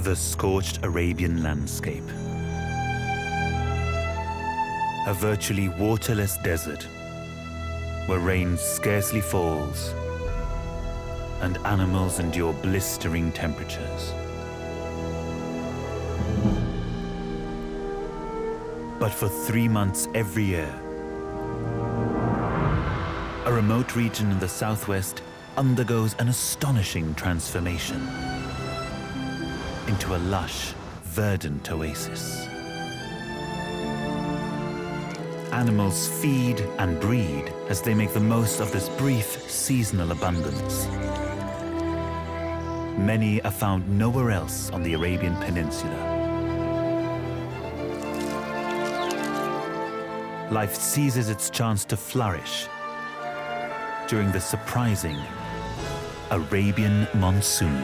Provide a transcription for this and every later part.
The scorched Arabian landscape. A virtually waterless desert where rain scarcely falls and animals endure blistering temperatures. But for 3 months every year, a remote region in the southwest undergoes an astonishing transformation into a lush, verdant oasis. Animals feed and breed as they make the most of this brief seasonal abundance. Many are found nowhere else on the Arabian Peninsula. Life seizes its chance to flourish during the surprising Arabian monsoon.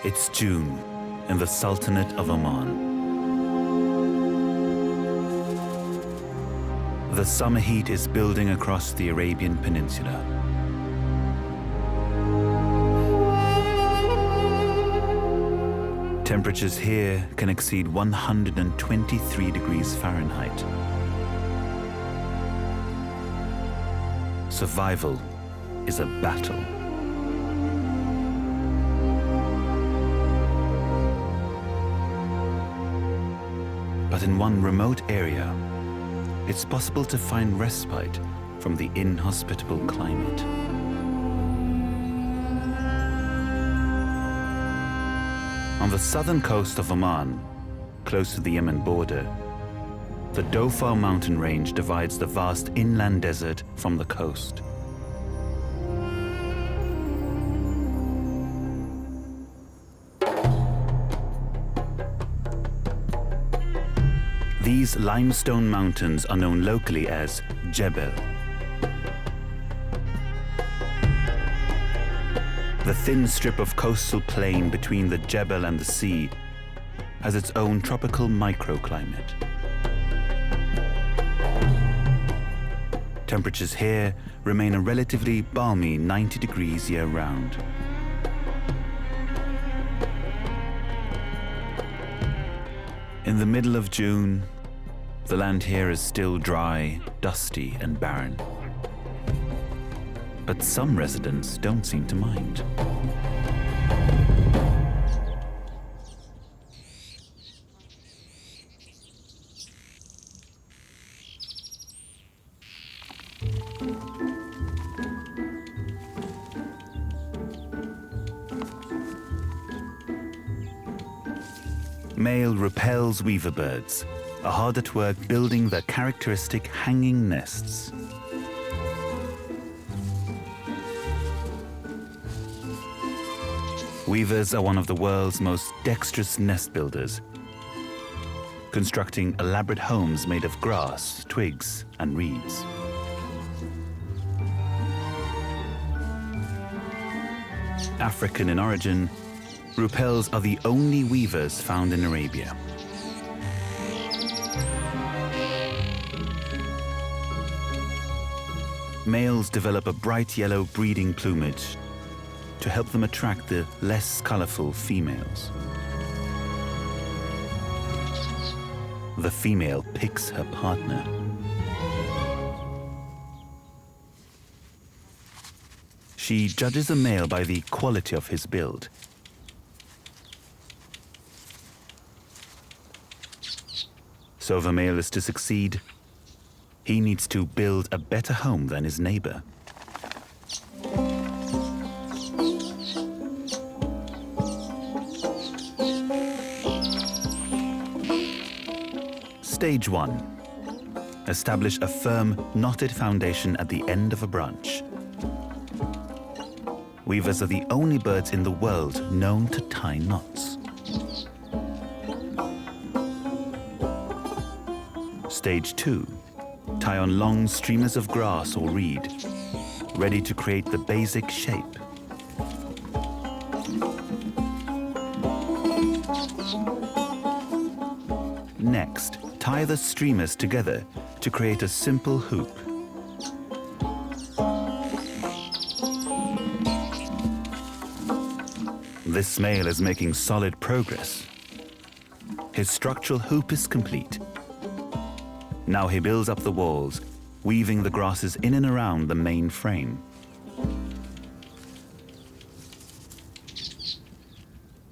It's June in the Sultanate of Oman. The summer heat is building across the Arabian Peninsula. Temperatures here can exceed 123 degrees Fahrenheit. Survival is a battle. But in one remote area, it's possible to find respite from the inhospitable climate. On the southern coast of Oman, close to the Yemen border, the Dhofar mountain range divides the vast inland desert from the coast. These limestone mountains are known locally as Jebel. The thin strip of coastal plain between the Jebel and the sea has its own tropical microclimate. Temperatures here remain a relatively balmy 90 degrees year-round. In the middle of June, the land here is still dry, dusty, and barren. But some residents don't seem to mind. Male repels weaver birds are hard at work building their characteristic hanging nests. Weavers are one of the world's most dexterous nest builders, constructing elaborate homes made of grass, twigs, and reeds. African in origin, reptiles are the only weavers found in Arabia. Males develop a bright yellow breeding plumage to help them attract the less colorful females. The female picks her partner. She judges a male by the quality of his build. So if a male is to succeed, he needs to build a better home than his neighbor. Stage 1. Establish a firm, knotted foundation at the end of a branch. Weavers are the only birds in the world known to tie knots. Stage 2. Tie on long streamers of grass or reed, ready to create the basic shape. Next, tie the streamers together to create a simple hoop. This male is making solid progress. His structural hoop is complete. Now he builds up the walls, weaving the grasses in and around the main frame.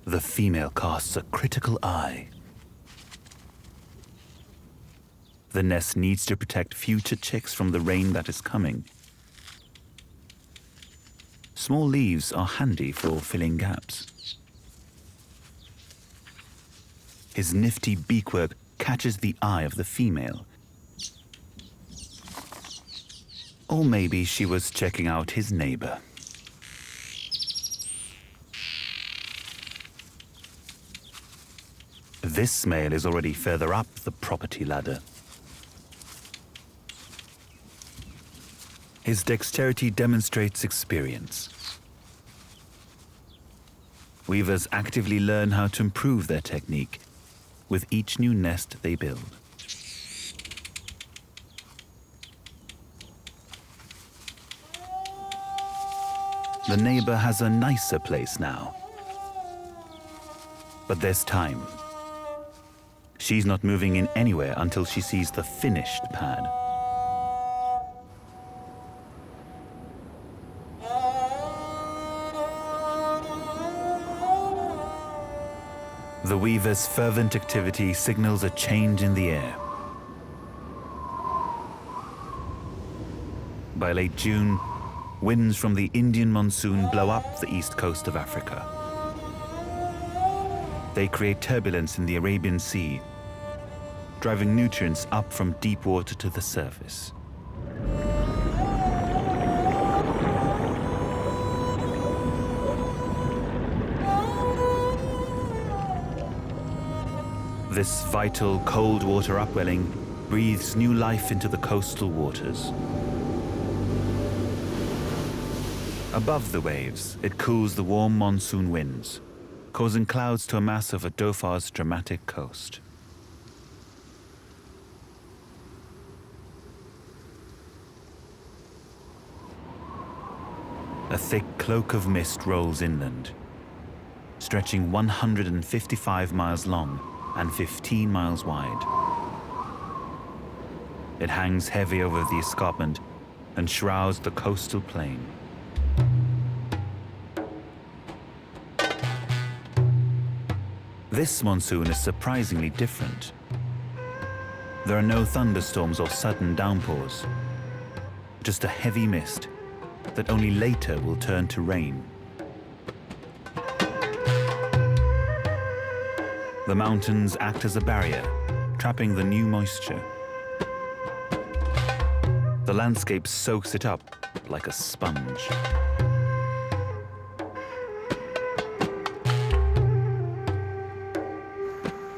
The female casts a critical eye. The nest needs to protect future chicks from the rain that is coming. Small leaves are handy for filling gaps. His nifty beakwork catches the eye of the female. Or maybe she was checking out his neighbor. This male is already further up the property ladder. His dexterity demonstrates experience. Weavers actively learn how to improve their technique with each new nest they build. The neighbor has a nicer place now. But there's time. She's not moving in anywhere until she sees the finished pad. The weaver's fervent activity signals a change in the air. By late June, winds from the Indian monsoon blow up the east coast of Africa. They create turbulence in the Arabian Sea, driving nutrients up from deep water to the surface. This vital cold water upwelling breathes new life into the coastal waters. Above the waves, it cools the warm monsoon winds, causing clouds to amass over Dhofar's dramatic coast. A thick cloak of mist rolls inland, stretching 155 miles long and 15 miles wide. It hangs heavy over the escarpment and shrouds the coastal plain. This monsoon is surprisingly different. There are no thunderstorms or sudden downpours, just a heavy mist that only later will turn to rain. The mountains act as a barrier, trapping the new moisture. The landscape soaks it up like a sponge.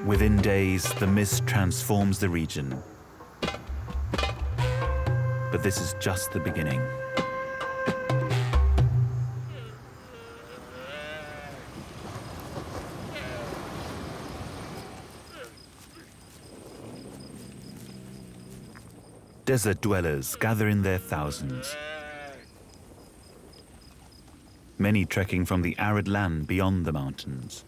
Within days, the mist transforms the region. But this is just the beginning. Desert dwellers gather in their thousands. Many trekking from the arid land beyond the mountains.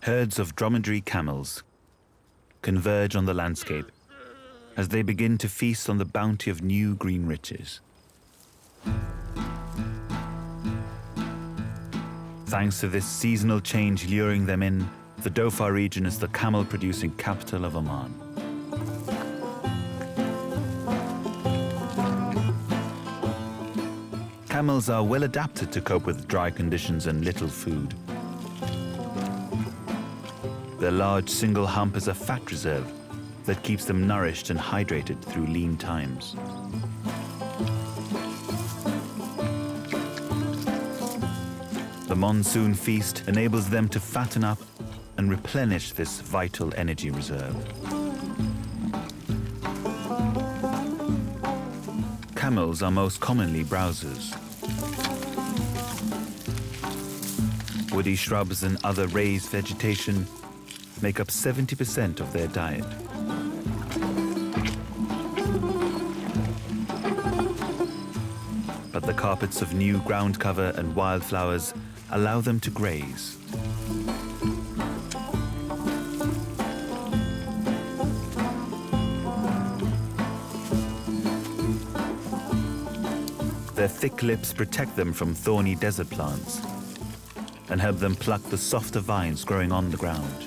Herds of dromedary camels converge on the landscape as they begin to feast on the bounty of new green riches. Thanks to this seasonal change luring them in, the Dhofar region is the camel-producing capital of Oman. Camels are well adapted to cope with dry conditions and little food. Their large single hump is a fat reserve that keeps them nourished and hydrated through lean times. The monsoon feast enables them to fatten up and replenish this vital energy reserve. Camels are most commonly browsers. Woody shrubs and other raised vegetation make up 70% of their diet. But the carpets of new ground cover and wildflowers allow them to graze. Their thick lips protect them from thorny desert plants and help them pluck the softer vines growing on the ground.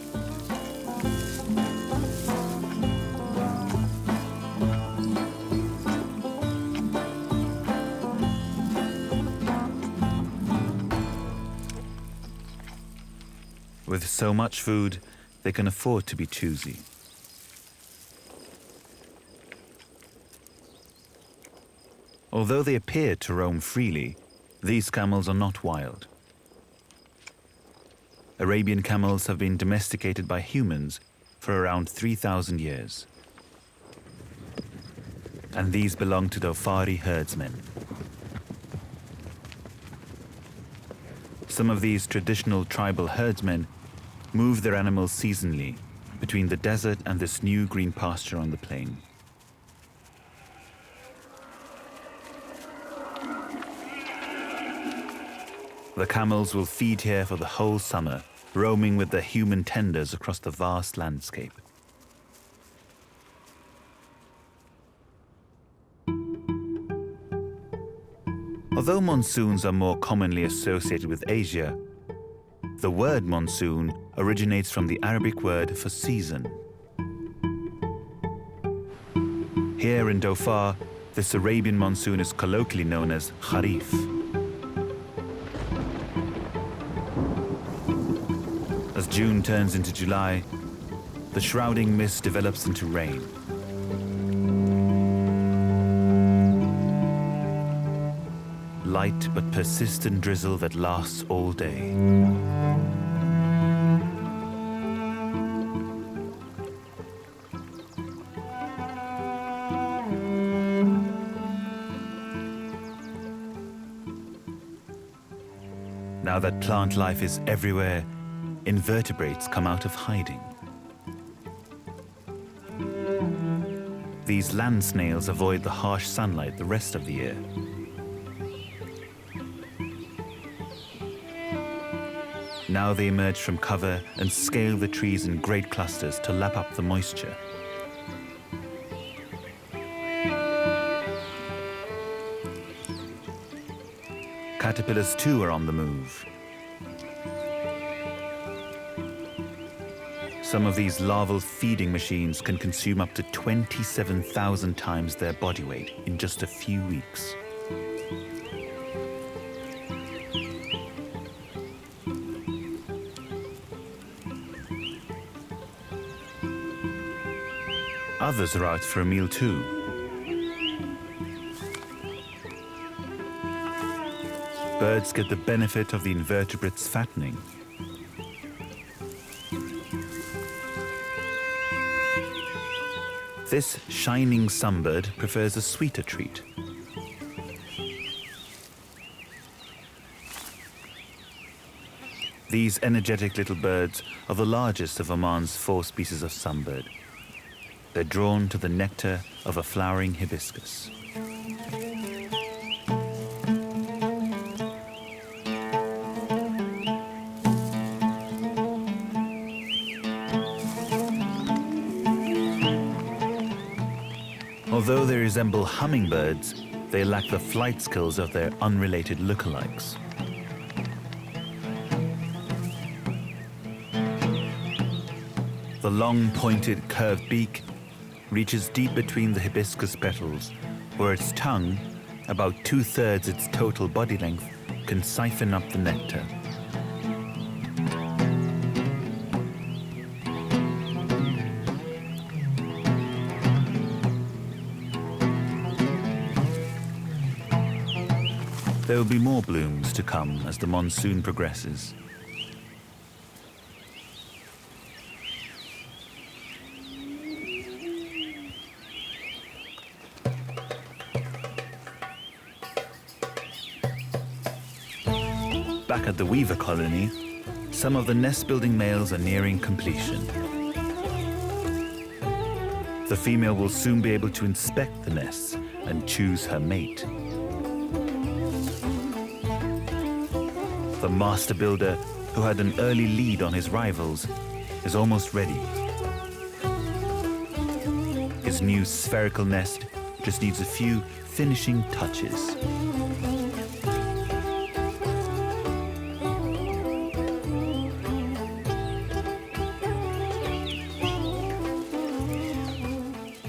With so much food, they can afford to be choosy. Although they appear to roam freely, these camels are not wild. Arabian camels have been domesticated by humans for around 3,000 years. And these belong to Dhofari herdsmen. Some of these traditional tribal herdsmen move their animals seasonally between the desert and this new green pasture on the plain. The camels will feed here for the whole summer, roaming with their human tenders across the vast landscape. Although monsoons are more commonly associated with Asia, the word monsoon originates from the Arabic word for season. Here in Dhofar, this Arabian monsoon is colloquially known as kharif. As June turns into July, the shrouding mist develops into rain. Light but persistent drizzle that lasts all day. Now that plant life is everywhere, invertebrates come out of hiding. These land snails avoid the harsh sunlight the rest of the year. Now they emerge from cover and scale the trees in great clusters to lap up the moisture. Caterpillars too are on the move. Some of these larval feeding machines can consume up to 27,000 times their body weight in just a few weeks. Others are out for a meal too. Birds get the benefit of the invertebrates' fattening. This shining sunbird prefers a sweeter treat. These energetic little birds are the largest of Oman's 4 species of sunbird. They're drawn to the nectar of a flowering hibiscus. Although they resemble hummingbirds, they lack the flight skills of their unrelated lookalikes. The long, pointed, curved beak reaches deep between the hibiscus petals, where its tongue, about 2/3 its total body length, can siphon up the nectar. There will be more blooms to come as the monsoon progresses. Back at the weaver colony, some of the nest-building males are nearing completion. The female will soon be able to inspect the nests and choose her mate. The master builder, who had an early lead on his rivals, is almost ready. His new spherical nest just needs a few finishing touches.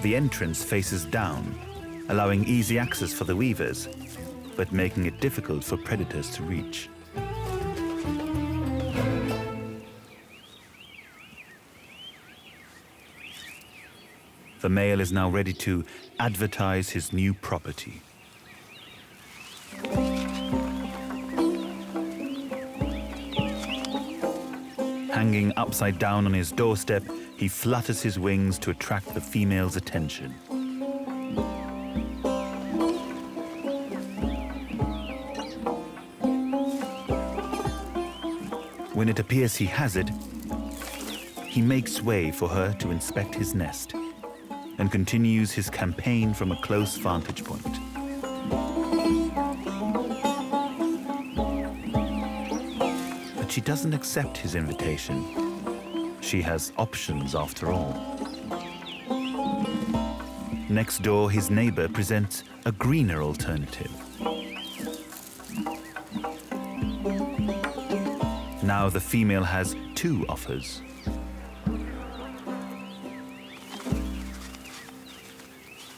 The entrance faces down, allowing easy access for the weavers, but making it difficult for predators to reach. The male is now ready to advertise his new property. Hanging upside down on his doorstep, he flutters his wings to attract the female's attention. When it appears he has it, he makes way for her to inspect his nest and continues his campaign from a close vantage point. But she doesn't accept his invitation. She has options after all. Next door, his neighbor presents a greener alternative. Now the female has two offers.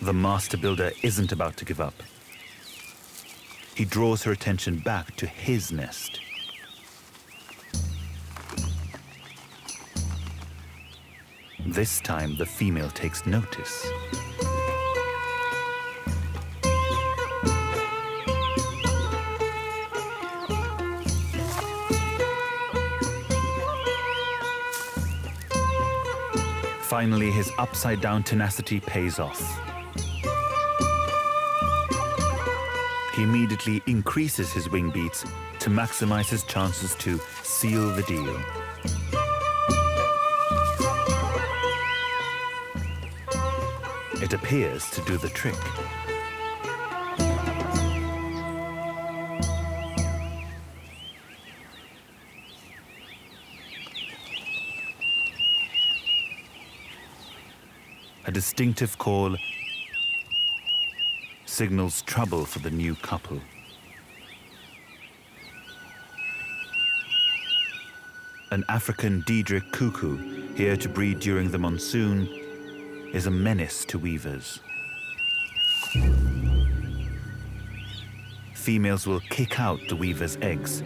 The master builder isn't about to give up. He draws her attention back to his nest. This time, the female takes notice. Finally, his upside-down tenacity pays off. He immediately increases his wing beats to maximize his chances to seal the deal. It appears to do the trick. A distinctive call signals trouble for the new couple. An African Diedrich cuckoo, here to breed during the monsoon, is a menace to weavers. Females will kick out the weaver's eggs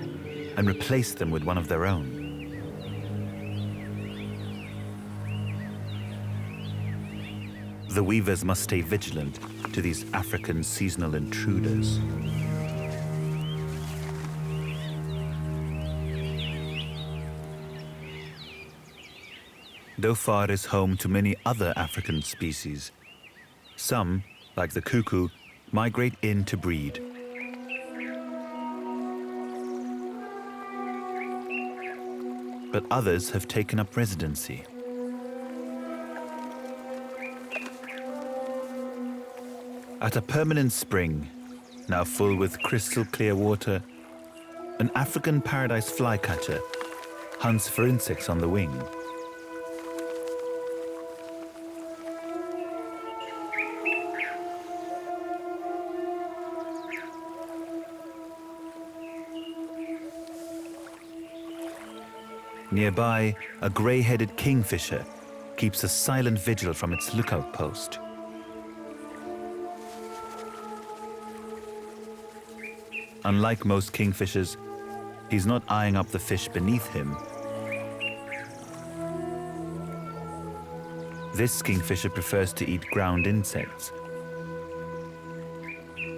and replace them with one of their own. The weavers must stay vigilant to these African seasonal intruders. Dhofar is home to many other African species. Some, like the cuckoo, migrate in to breed. But others have taken up residency. At a permanent spring, now full with crystal clear water, an African paradise flycatcher hunts for insects on the wing. Nearby, a grey-headed kingfisher keeps a silent vigil from its lookout post. Unlike most kingfishers, he's not eyeing up the fish beneath him. This kingfisher prefers to eat ground insects.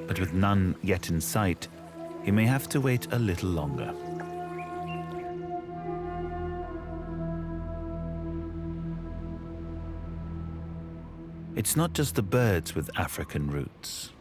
But with none yet in sight, he may have to wait a little longer. It's not just the birds with African roots.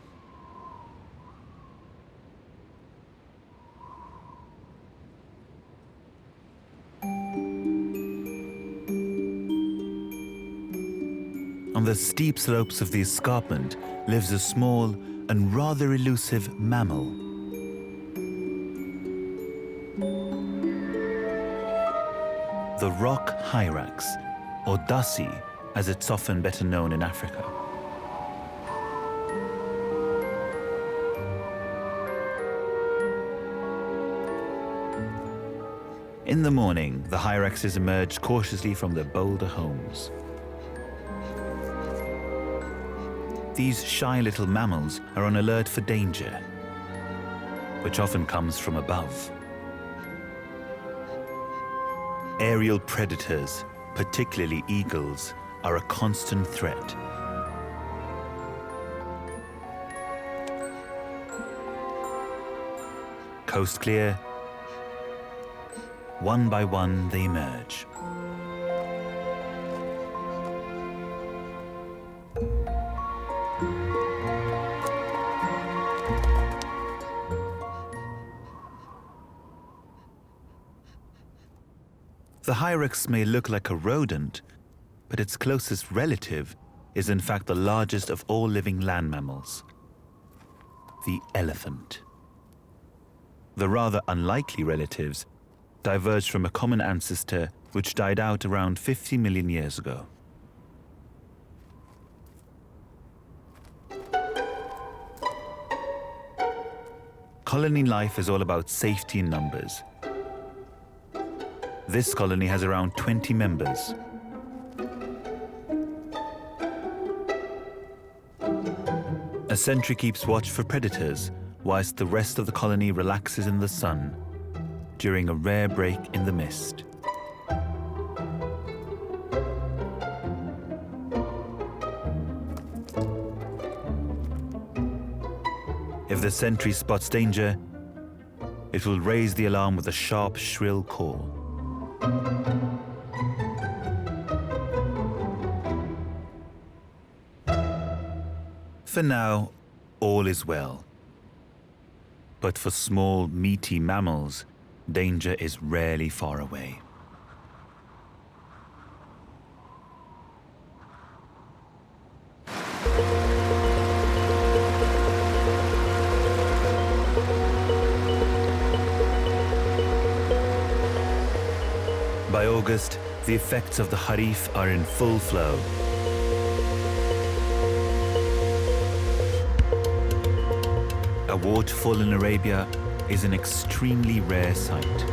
On the steep slopes of the escarpment lives a small and rather elusive mammal. The rock hyrax, or dassi, as it's often better known in Africa. In the morning, the hyraxes emerge cautiously from their boulder homes. These shy little mammals are on alert for danger, which often comes from above. Aerial predators, particularly eagles, are a constant threat. Coast clear, one by one they emerge. The hyrax may look like a rodent, but its closest relative is in fact the largest of all living land mammals, the elephant. The rather unlikely relatives diverged from a common ancestor which died out around 50 million years ago. Colony life is all about safety in numbers. This colony has around 20 members. A sentry keeps watch for predators, whilst the rest of the colony relaxes in the sun during a rare break in the mist. If the sentry spots danger, it will raise the alarm with a sharp, shrill call. For now, all is well. But for small, meaty mammals, danger is rarely far away. By August, the effects of the Kharif are in full flow. A waterfall in Arabia is an extremely rare sight.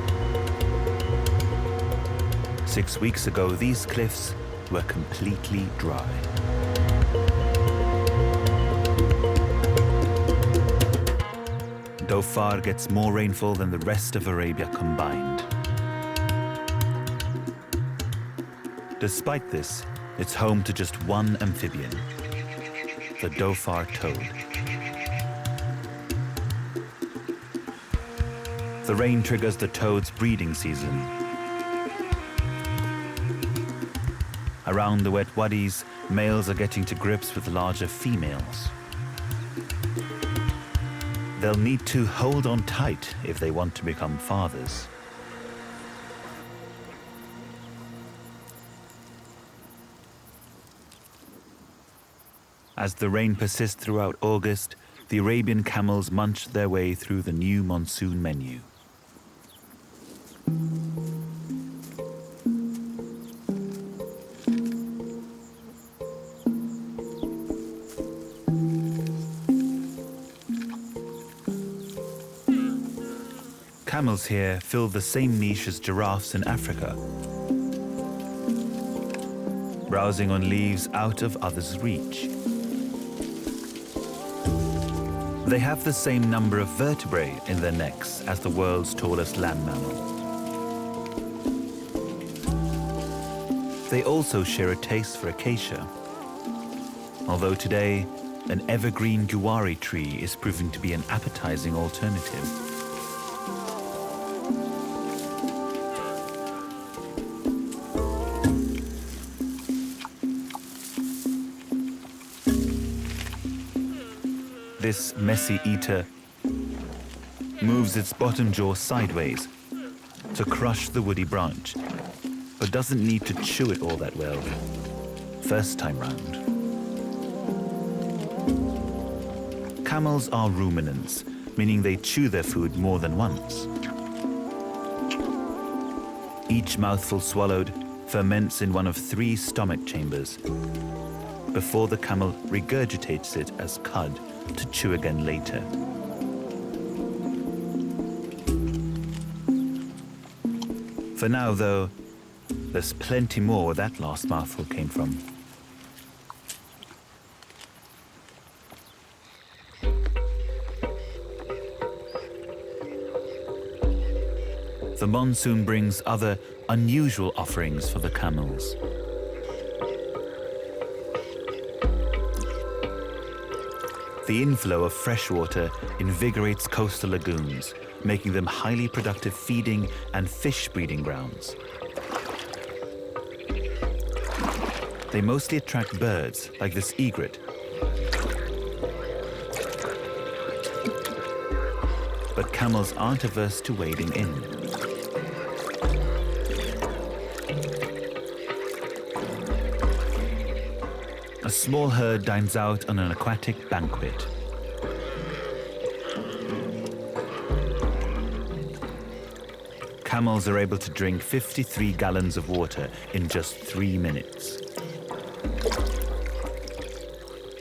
6 weeks ago, these cliffs were completely dry. Dhofar gets more rainfall than the rest of Arabia combined. Despite this, it's home to just one amphibian, the Dhofar toad. The rain triggers the toad's breeding season. Around the wet wadis, males are getting to grips with larger females. They'll need to hold on tight if they want to become fathers. As the rain persists throughout August, the Arabian camels munch their way through the new monsoon menu. Camels here fill the same niche as giraffes in Africa, browsing on leaves out of others' reach. They have the same number of vertebrae in their necks as the world's tallest land mammal. They also share a taste for acacia, although today an evergreen guari tree is proving to be an appetizing alternative. This messy eater moves its bottom jaw sideways to crush the woody branch, but doesn't need to chew it all that well first time round. Camels are ruminants, meaning they chew their food more than once. Each mouthful swallowed ferments in one of 3 stomach chambers before the camel regurgitates it as cud to chew again later. For now, though, there's plenty more where that last mouthful came from. The monsoon brings other unusual offerings for the camels. The inflow of fresh water invigorates coastal lagoons, making them highly productive feeding and fish breeding grounds. They mostly attract birds, like this egret. But camels aren't averse to wading in. A small herd dines out on an aquatic banquet. Camels are able to drink 53 gallons of water in just 3 minutes.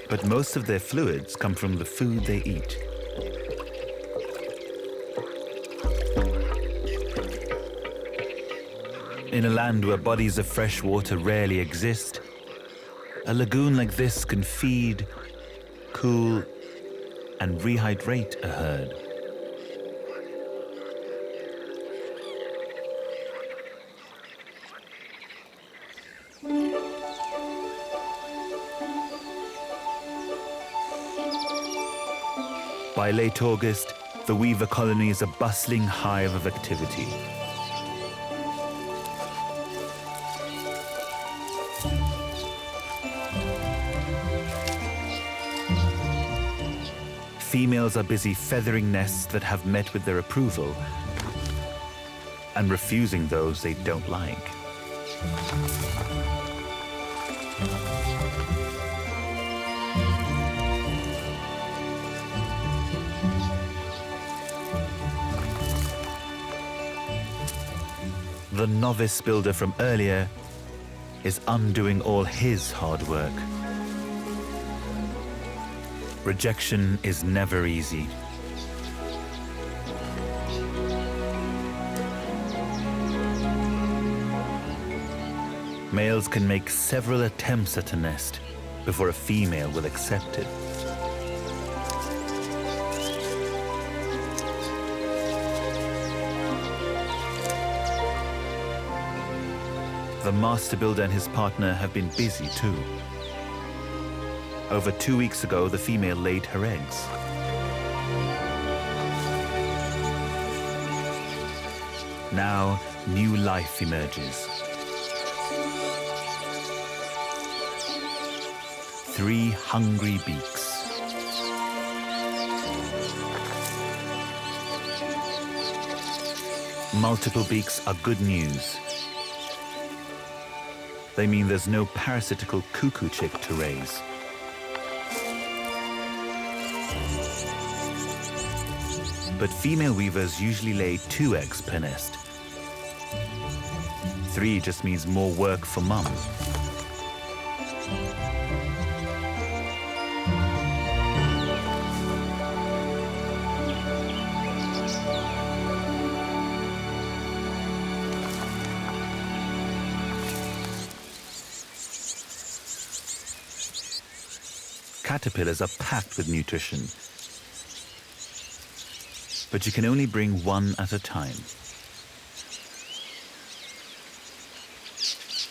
But most of their fluids come from the food they eat. In a land where bodies of fresh water rarely exist, a lagoon like this can feed, cool, and rehydrate a herd. By late August, the weaver colony is a bustling hive of activity. Females are busy feathering nests that have met with their approval and refusing those they don't like. The novice builder from earlier is undoing all his hard work. Rejection is never easy. Males can make several attempts at a nest before a female will accept it. The master builder and his partner have been busy too. Over 2 weeks ago, the female laid her eggs. Now, new life emerges. 3 hungry beaks. Multiple beaks are good news. They mean there's no parasitical cuckoo chick to raise. But female weavers usually lay 2 eggs per nest. 3 just means more work for mum. Caterpillars are packed with nutrition, but you can only bring one at a time.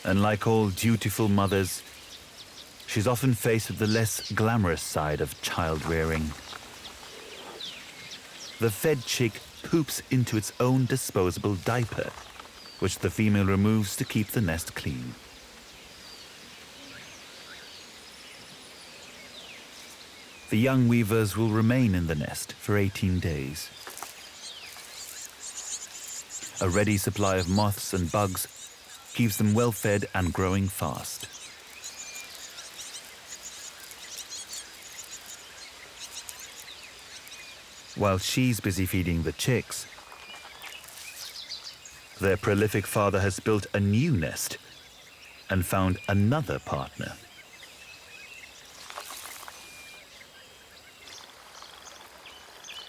And like all dutiful mothers, she's often faced with the less glamorous side of child rearing. The fed chick poops into its own disposable diaper, which the female removes to keep the nest clean. The young weavers will remain in the nest for 18 days. A ready supply of moths and bugs keeps them well fed and growing fast. While she's busy feeding the chicks, their prolific father has built a new nest and found another partner.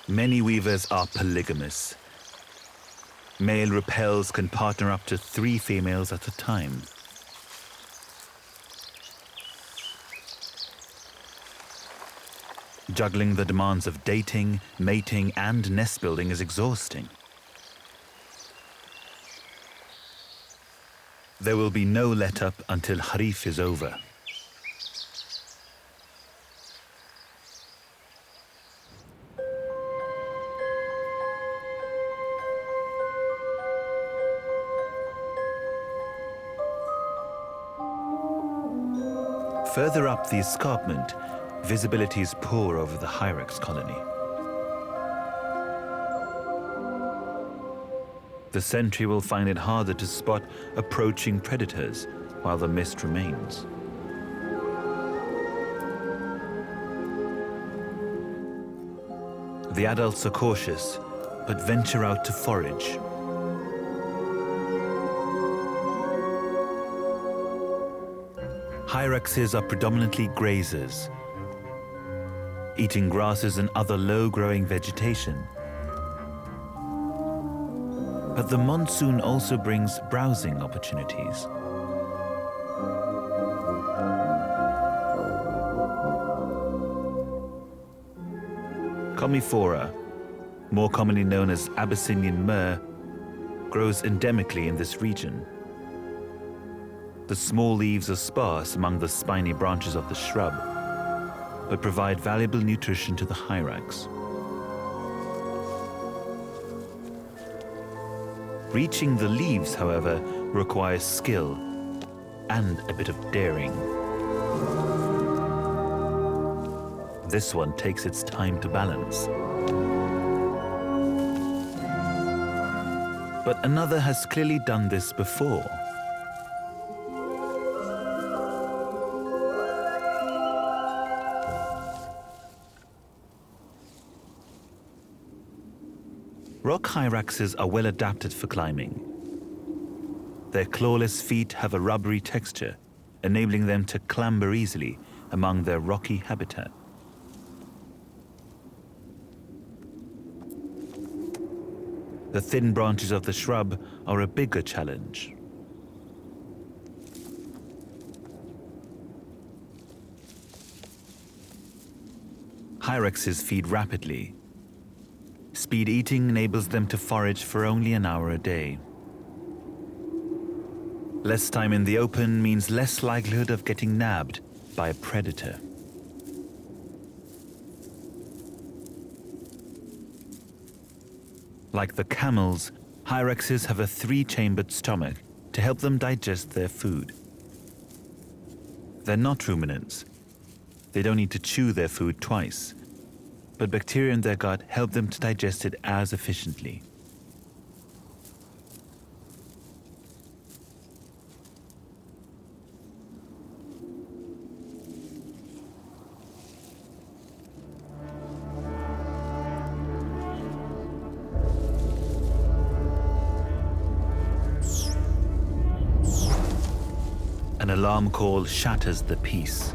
Many weavers are polygamous. Male reptiles can partner up to 3 females at a time. Juggling the demands of dating, mating, and nest building is exhausting. There will be no let-up until Kharif is over. Further up the escarpment, visibility is poor over the hyrax colony. The sentry will find it harder to spot approaching predators while the mist remains. The adults are cautious, but venture out to forage. Hyraxes are predominantly grazers, eating grasses and other low-growing vegetation. But the monsoon also brings browsing opportunities. Commiphora, more commonly known as Abyssinian myrrh, grows endemically in this region. The small leaves are sparse among the spiny branches of the shrub, but provide valuable nutrition to the hyrax. Reaching the leaves, however, requires skill and a bit of daring. This one takes its time to balance. But another has clearly done this before. Rock hyraxes are well adapted for climbing. Their clawless feet have a rubbery texture, enabling them to clamber easily among their rocky habitat. The thin branches of the shrub are a bigger challenge. Hyraxes feed rapidly. Speed eating enables them to forage for only an hour a day. Less time in the open means less likelihood of getting nabbed by a predator. Like the camels, hyraxes have a 3-chambered stomach to help them digest their food. They're not ruminants. They don't need to chew their food twice, but bacteria in their gut help them to digest it as efficiently. An alarm call shatters the peace.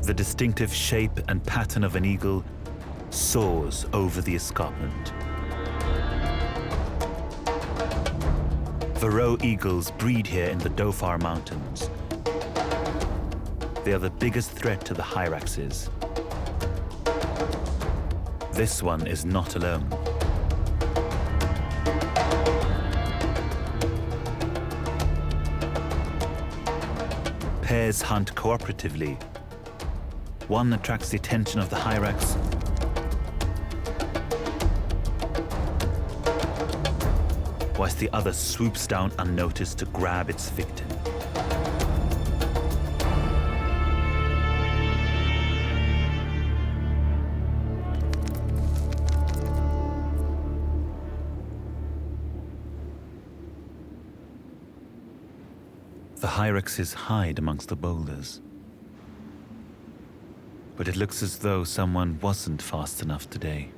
The distinctive shape and pattern of an eagle soars over the escarpment. Varroa eagles breed here in the Dhofar Mountains. They are the biggest threat to the hyraxes. This one is not alone. Pairs hunt cooperatively. One attracts the attention of the hyrax, whilst the other swoops down unnoticed to grab its victim. The hyraxes hide amongst the boulders. But it looks as though someone wasn't fast enough today.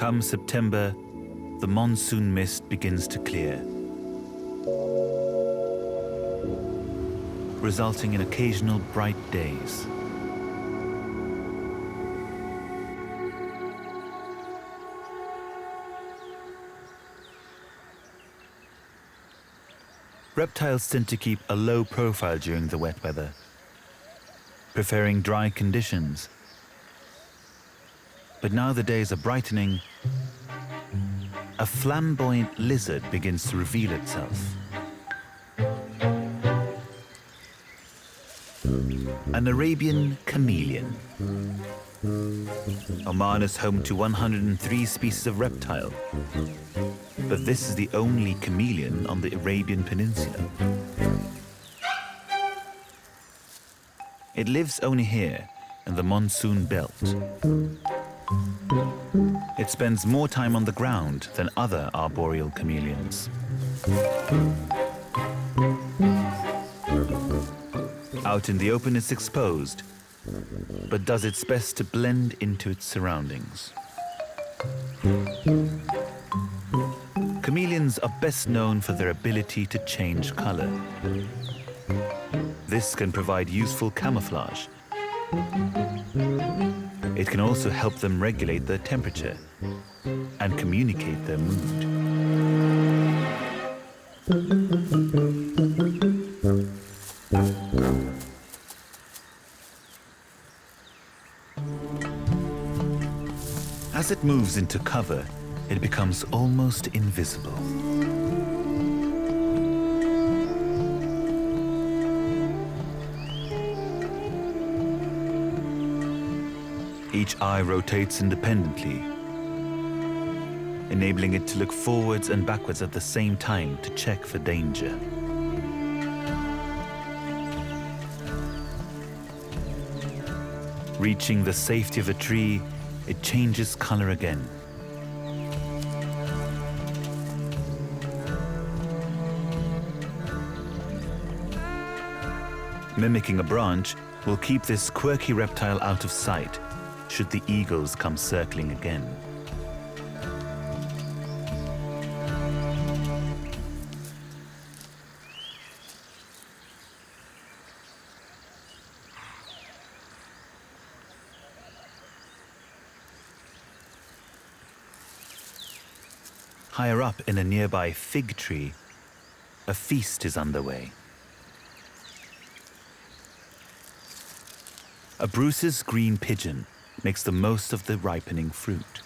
Come September, the monsoon mist begins to clear, resulting in occasional bright days. Reptiles tend to keep a low profile during the wet weather, preferring dry conditions. But now the days are brightening, a flamboyant lizard begins to reveal itself. An Arabian chameleon. Oman is home to 103 species of reptile, but this is the only chameleon on the Arabian Peninsula. It lives only here in the monsoon belt. It spends more time on the ground than other arboreal chameleons. Out in the open it's exposed, but does its best to blend into its surroundings. Chameleons are best known for their ability to change color. This can provide useful camouflage. It can also help them regulate their temperature and communicate their mood. As it moves into cover, it becomes almost invisible. Each eye rotates independently, enabling it to look forwards and backwards at the same time to check for danger. Reaching the safety of a tree, it changes color again. Mimicking a branch will keep this quirky reptile out of sight should the eagles come circling again. Higher up in a nearby fig tree, a feast is underway. A Bruce's green pigeon makes the most of the ripening fruit.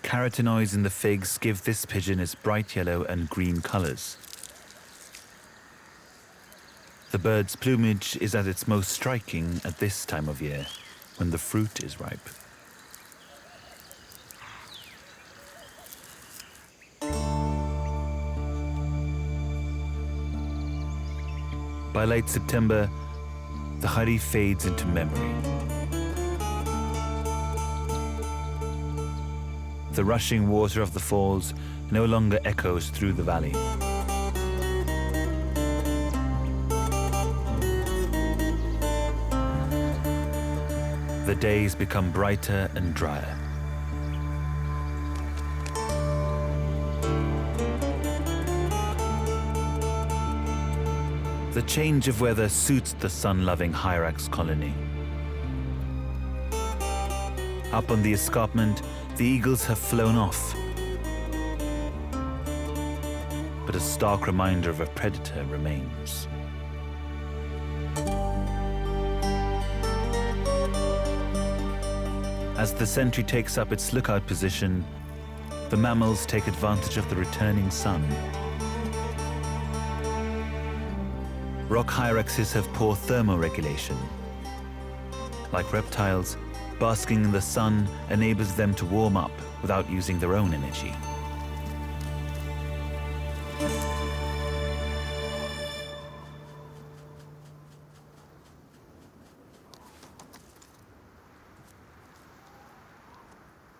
Carotenoids in the figs give this pigeon its bright yellow and green colors. The bird's plumage is at its most striking at this time of year, when the fruit is ripe. By late September, the Kharif fades into memory. The rushing water of the falls no longer echoes through the valley. The days become brighter and drier. The change of weather suits the sun-loving hyrax colony. Up on the escarpment, the eagles have flown off. but a stark reminder of a predator remains. As the sentry takes up its lookout position, the mammals take advantage of the returning sun. Rock hyraxes have poor thermoregulation. Like reptiles, basking in the sun enables them to warm up without using their own energy.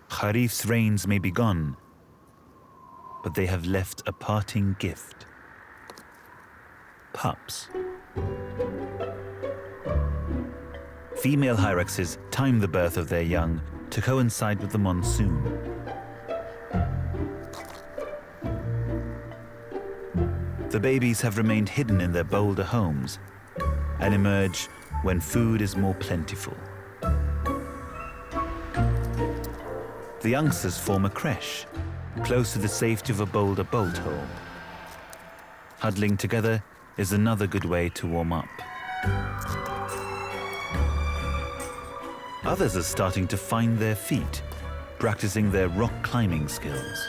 Kharif's rains may be gone, but they have left a parting gift. Pups. Female hyraxes time the birth of their young to coincide with the monsoon. The babies have remained hidden in their bolder homes and emerge when food is more plentiful. The youngsters form a creche, close to the safety of a boulder bolt hole. Huddling together is another good way to warm up. Others are starting to find their feet, practicing their rock climbing skills.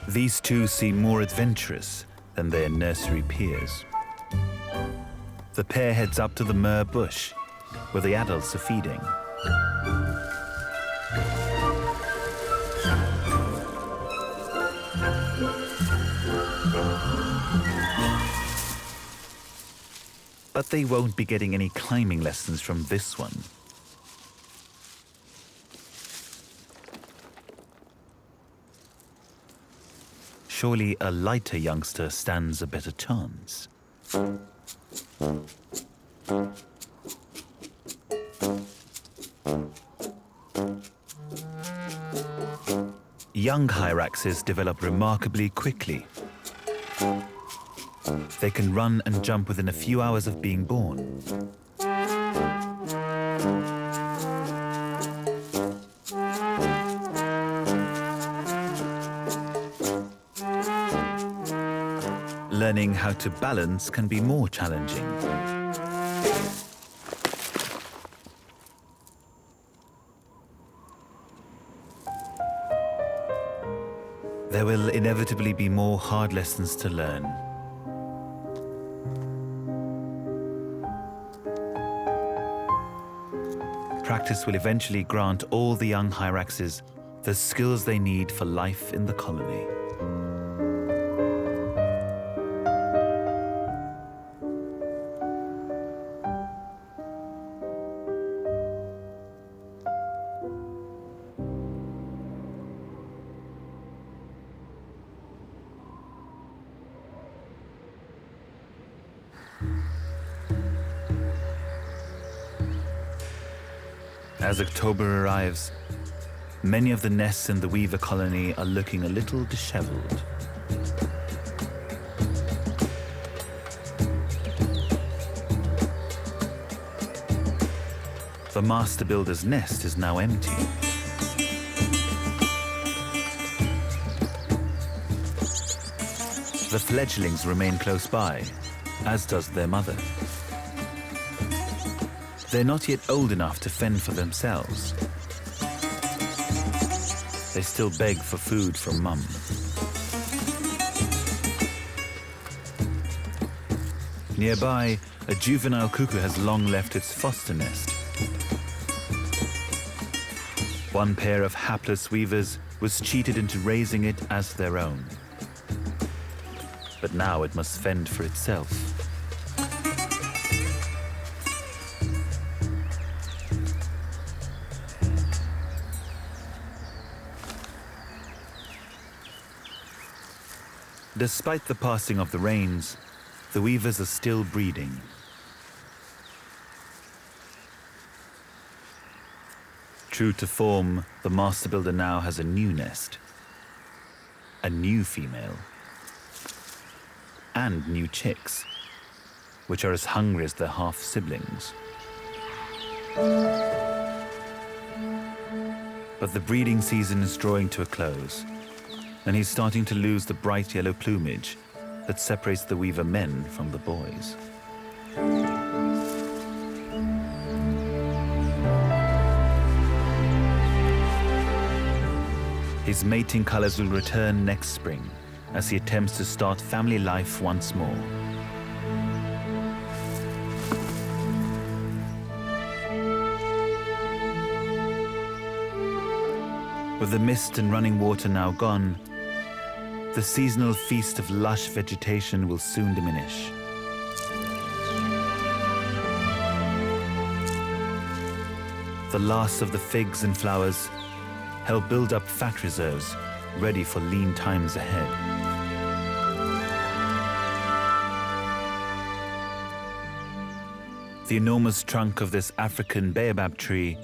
These two seem more adventurous than their nursery peers. The pair heads up to the myrrh bush, where the adults are feeding. But they won't be getting any climbing lessons from this one. Surely a lighter youngster stands a better chance. Young hyraxes develop remarkably quickly. They can run and jump within a few hours of being born. Learning how to balance can be more challenging. There will inevitably be more hard lessons to learn. Practice will eventually grant all the young hyraxes the skills they need for life in the colony. As October arrives, many of the nests in the weaver colony are looking a little disheveled. The master builder's nest is now empty. The fledglings remain close by, as does their mother. They're not yet old enough to fend for themselves. They still beg for food from mum. Nearby, a juvenile cuckoo has long left its foster nest. One pair of hapless weavers was cheated into raising it as their own. But now it must fend for itself. Despite the passing of the rains, the weavers are still breeding. True to form, the master builder now has a new nest. a new female, and new chicks, which are as hungry as their half-siblings. But the breeding season is drawing to a close, and he's starting to lose the bright yellow plumage that separates the weaver men from the boys. His mating colors will return next spring as he attempts to start family life once more. With the mist and running water now gone, the seasonal feast of lush vegetation will soon diminish. The last of the figs and flowers help build up fat reserves ready for lean times ahead. The enormous trunk of this African baobab tree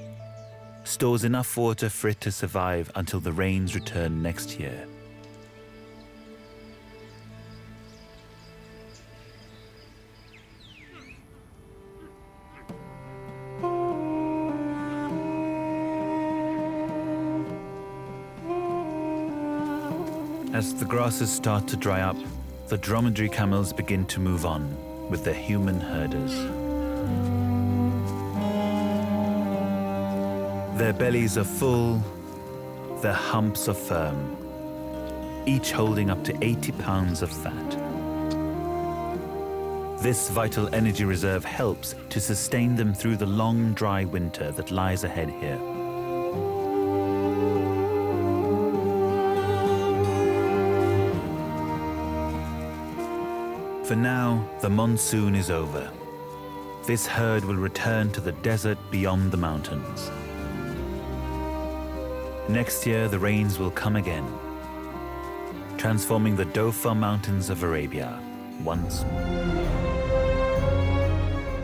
stores enough water for it to survive until the rains return next year. As the grasses start to dry up, the dromedary camels begin to move on with their human herders. Their bellies are full, their humps are firm, each holding up to 80 pounds of fat. This vital energy reserve helps to sustain them through the long, dry winter that lies ahead here. For now, the monsoon is over. This herd will return to the desert beyond the mountains. Next year, the rains will come again, transforming the Dhofar mountains of Arabia once more.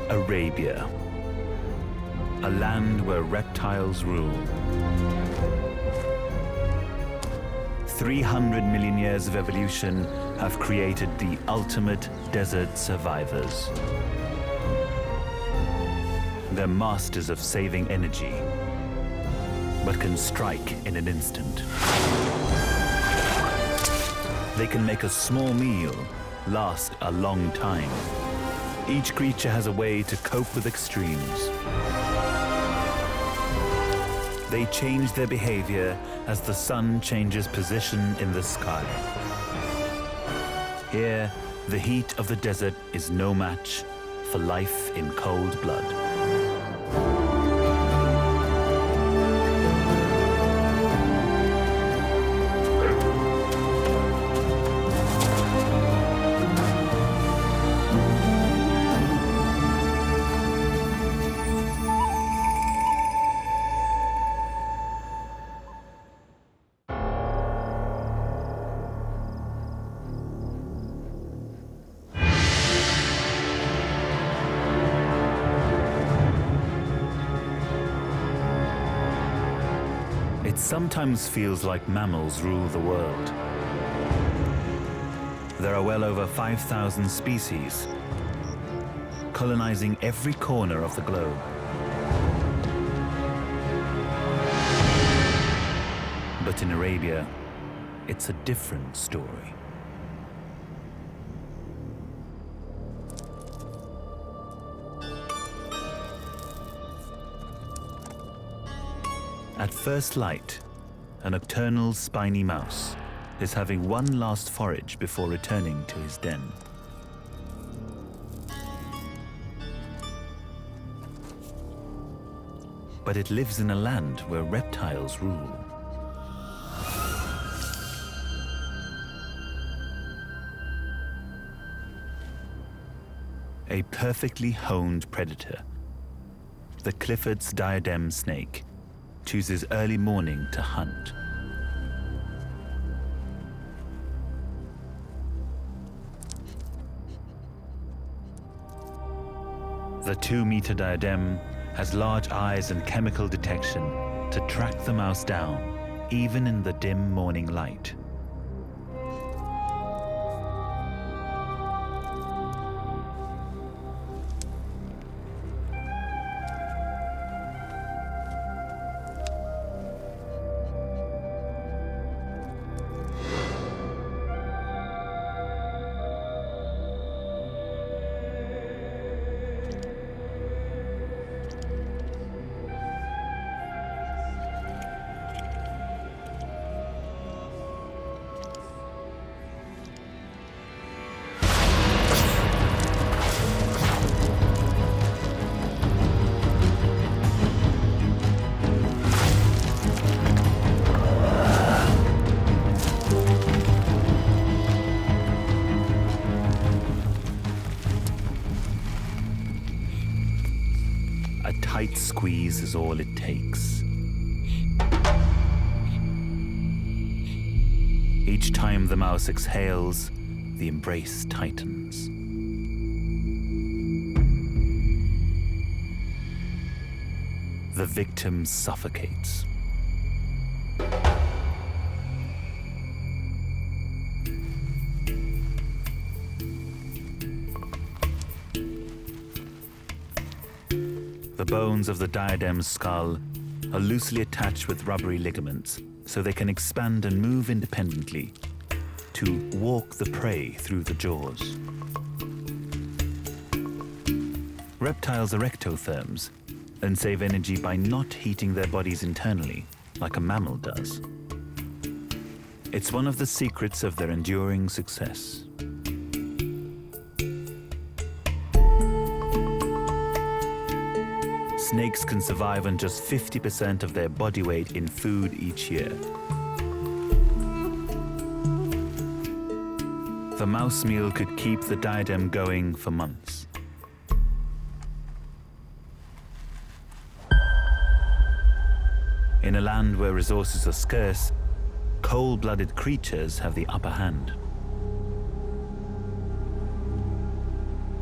Arabia, a land where reptiles rule. 300 million years of evolution have created the ultimate desert survivors. They're masters of saving energy, but can strike in an instant. They can make a small meal last a long time. Each creature has a way to cope with extremes. They change their behavior as the sun changes position in the sky. Here, the heat of the desert is no match for life in cold blood. It sometimes feels like mammals rule the world. There are well over 5,000 species, colonizing every corner of the globe. But in Arabia, it's a different story. At first light, a nocturnal spiny mouse is having one last forage before returning to his den. But it lives in a land where reptiles rule. A perfectly honed predator, the Clifford's diadem snake, chooses early morning to hunt. The 2-meter diadem has large eyes and chemical detection to track the mouse down, even in the dim morning light. tight squeeze is all it takes. Each time the mouse exhales, the embrace tightens. The victim suffocates. The bones of the diadem's skull are loosely attached with rubbery ligaments, so they can expand and move independently to walk the prey through the jaws. Reptiles are ectotherms and save energy by not heating their bodies internally, like a mammal does. It's one of the secrets of their enduring success. Snakes can survive on just 50% of their body weight in food each year. The mouse meal could keep the diadem going for months. In a land where resources are scarce, cold-blooded creatures have the upper hand.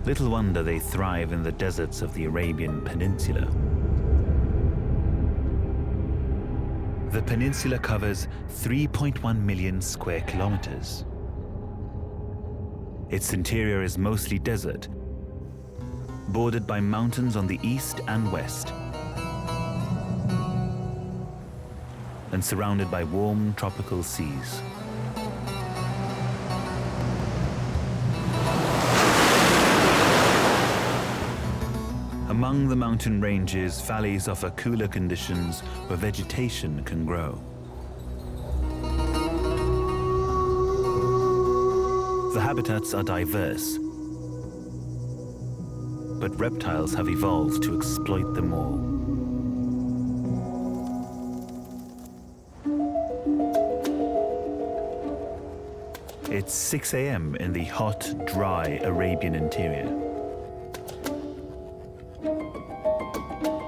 Little wonder they thrive in the deserts of the Arabian Peninsula. The peninsula covers 3.1 million square kilometers. Its interior is mostly desert, bordered by mountains on the east and west, and surrounded by warm tropical seas. Among the mountain ranges, valleys offer cooler conditions where vegetation can grow. The habitats are diverse, but reptiles have evolved to exploit them all. It's 6 a.m. in the hot, dry Arabian interior.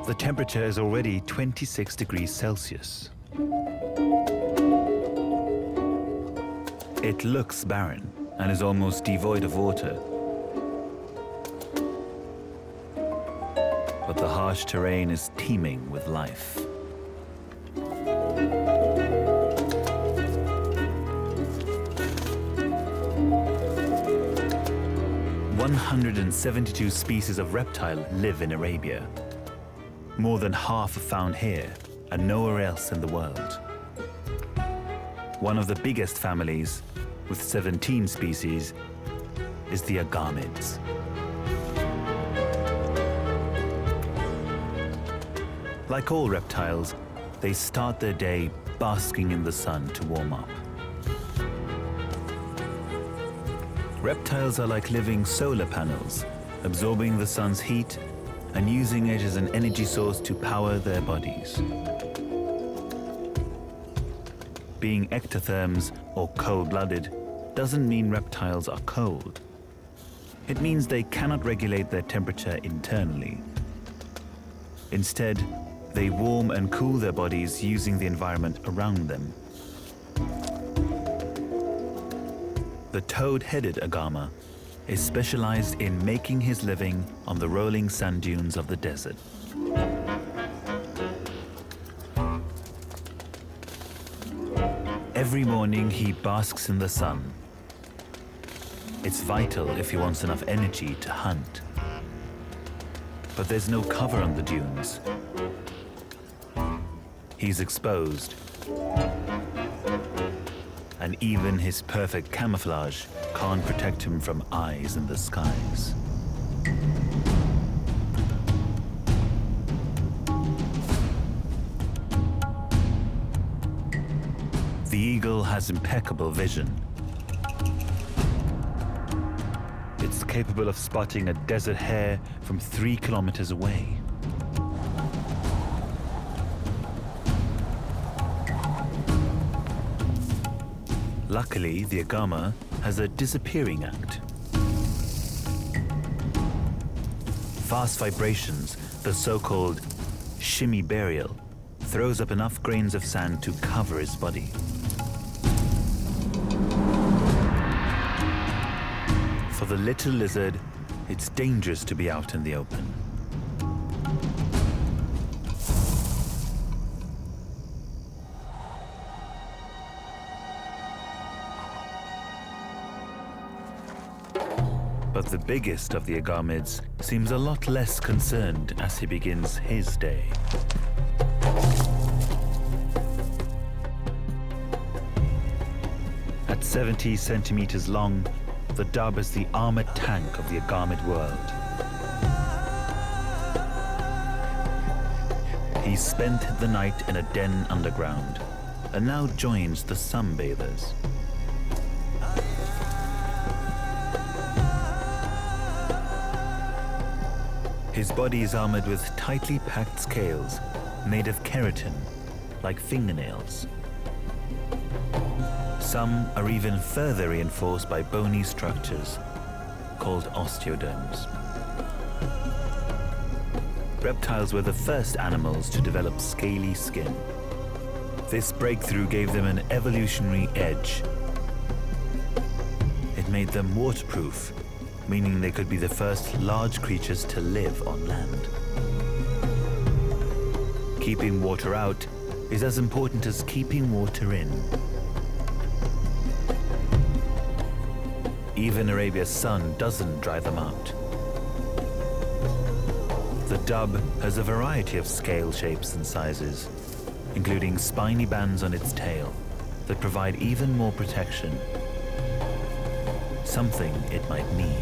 The temperature is already 26 degrees Celsius. It looks barren and is almost devoid of water. But the harsh terrain is teeming with life. "172 species of reptile live in Arabia. More than half are found here and nowhere else in the world. One of the biggest families, with 17 species, is the agamids. Like all reptiles, they start their day basking in the sun to warm up. Reptiles are like living solar panels, absorbing the sun's heat and using it as an energy source to power their bodies. Being ectotherms, or cold-blooded, doesn't mean reptiles are cold. It means they cannot regulate their temperature internally. Instead, they warm and cool their bodies using the environment around them. The toad-headed agama is specialized in making his living on the rolling sand dunes of the desert. Every morning he basks in the sun. It's vital if he wants enough energy to hunt. But there's no cover on the dunes. He's exposed. And even his perfect camouflage can't protect him from eyes in the skies. The eagle has impeccable vision. It's capable of spotting a desert hare from 3 kilometers away. Luckily, the agama has a disappearing act. Fast vibrations The so-called shimmy burial throws up enough grains of sand to cover his body. For the little lizard, it's dangerous to be out in the open. But the biggest of the agamids seems a lot less concerned as he begins his day. At 70 centimeters long, the dhub is the armored tank of the agamid world. He spent the night in a den underground and now joins the sunbathers. His body is armored with tightly packed scales made of keratin, like fingernails. Some are even further reinforced by bony structures called osteoderms. Reptiles were the first animals to develop scaly skin. This breakthrough gave them an evolutionary edge. It made them waterproof, meaning they could be the first large creatures to live on land. Keeping water out is as important as keeping water in. Even Arabia's sun doesn't dry them out. The dhub has a variety of scale shapes and sizes, including spiny bands on its tail that provide even more protection, something it might need.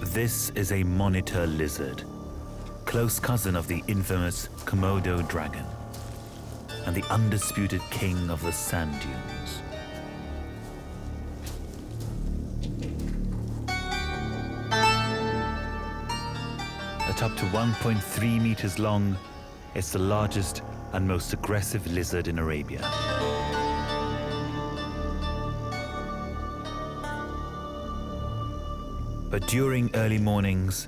This is a monitor lizard, close cousin of the infamous Komodo dragon and the undisputed king of the sand dunes. At up to 1.3 meters long, it's the largest and most aggressive lizard in Arabia. But during early mornings,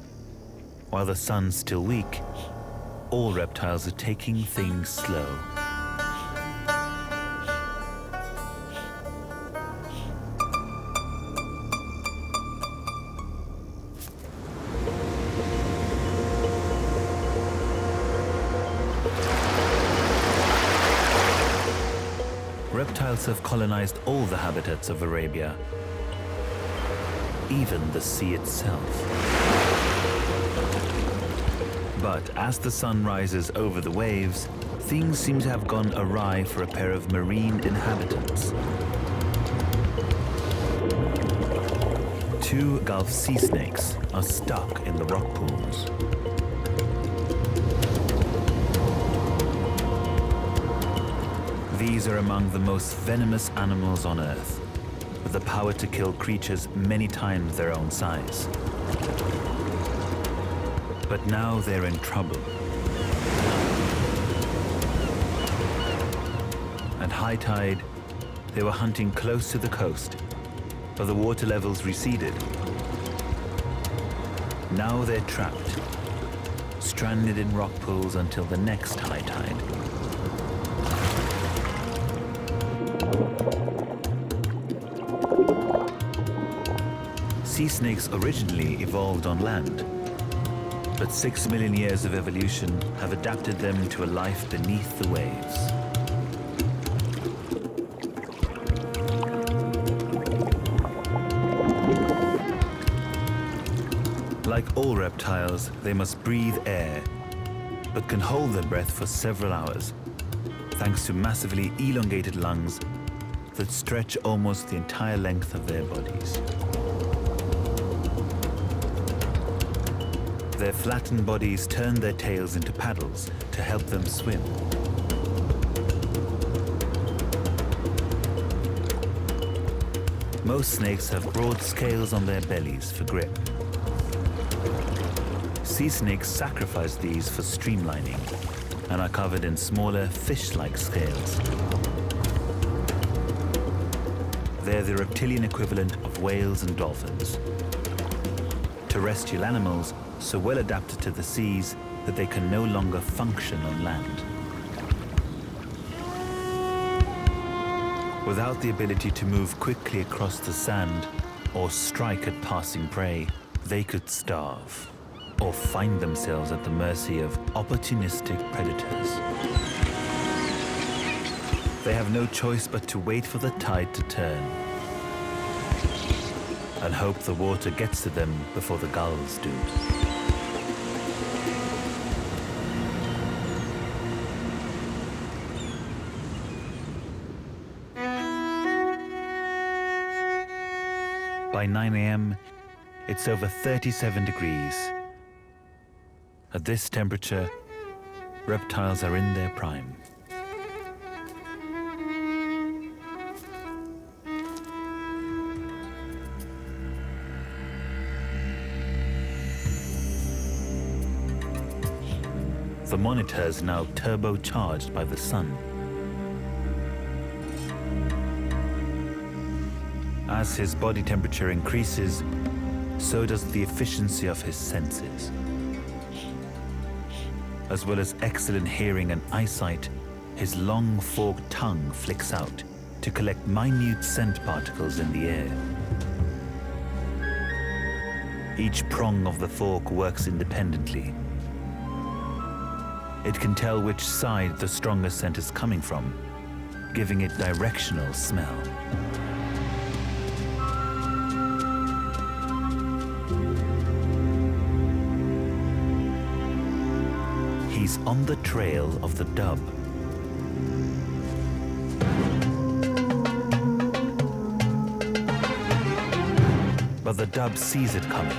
while the sun's still weak, all reptiles are taking things slow. Reptiles have colonized all the habitats of Arabia, even the sea itself. But as the sun rises over the waves, things seem to have gone awry for a pair of marine inhabitants. Two Gulf sea snakes are stuck in the rock pools. These are among the most venomous animals on Earth, with the power to kill creatures many times their own size. But now they're in trouble. At high tide, they were hunting close to the coast, but the water levels receded. Now they're trapped, stranded in rock pools until the next high tide. Sea snakes originally evolved on land, but 6 million years of evolution have adapted them to a life beneath the waves. Like all reptiles, they must breathe air, but can hold their breath for several hours, thanks to massively elongated lungs that stretch almost the entire length of their bodies. Their flattened bodies turn their tails into paddles to help them swim. Most snakes have broad scales on their bellies for grip. Sea snakes sacrifice these for streamlining and are covered in smaller fish-like scales. They're the reptilian equivalent of whales and dolphins. Terrestrial animals so well adapted to the seas that they can no longer function on land. Without the ability to move quickly across the sand or strike at passing prey, they could starve or find themselves at the mercy of opportunistic predators. They have no choice but to wait for the tide to turn and hope the water gets to them before the gulls do. By 9 a.m., it's over 37 degrees. At this temperature, reptiles are in their prime. The monitor is now turbocharged by the sun. As his body temperature increases, so does the efficiency of his senses. As well as excellent hearing and eyesight, his long forked tongue flicks out to collect minute scent particles in the air. Each prong of the fork works independently. It can tell which side the strongest scent is coming from, giving it directional smell. He's on the trail of the dhub. But the dhub sees it coming.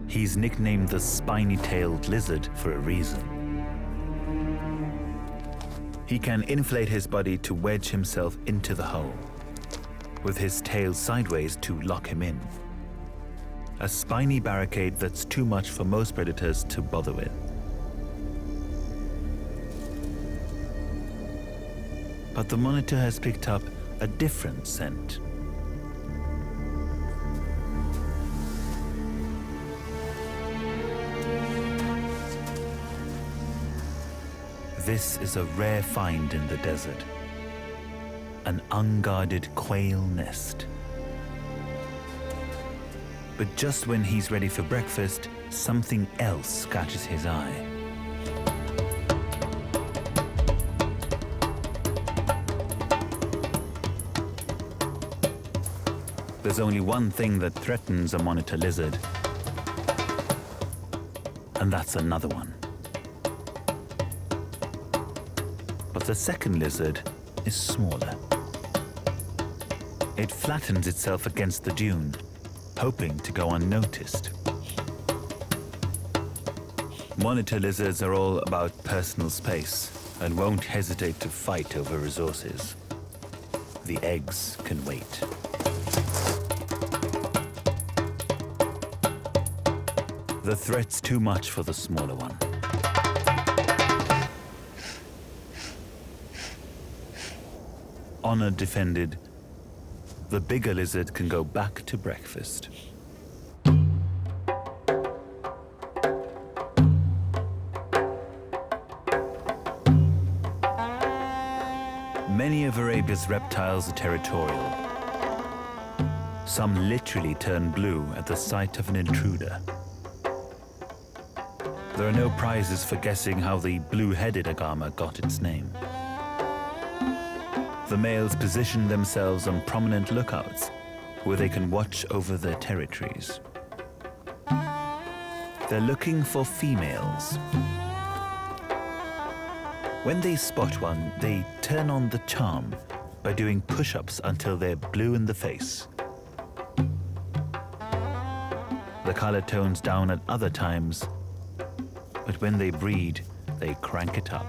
He's nicknamed the spiny-tailed lizard for a reason. He can inflate his body to wedge himself into the hole, with his tail sideways to lock him in. A spiny barricade that's too much for most predators to bother with. But the monitor has picked up a different scent. This is a rare find in the desert, an unguarded quail nest. But just when he's ready for breakfast, something else catches his eye. There's only one thing that threatens a monitor lizard, and that's another one. But the second lizard is smaller. It flattens itself against the dune, hoping to go unnoticed. Monitor lizards are all about personal space and won't hesitate to fight over resources. The eggs can wait. The threat's too much for the smaller one. Honor defended, the bigger lizard can go back to breakfast. Many of Arabia's reptiles are territorial. Some literally turn blue at the sight of an intruder. There are no prizes for guessing how the blue-headed agama got its name. The males position themselves on prominent lookouts where they can watch over their territories. They're looking for females. When they spot one, they turn on the charm by doing push-ups until they're blue in the face. The color tones down at other times, but when they breed, they crank it up.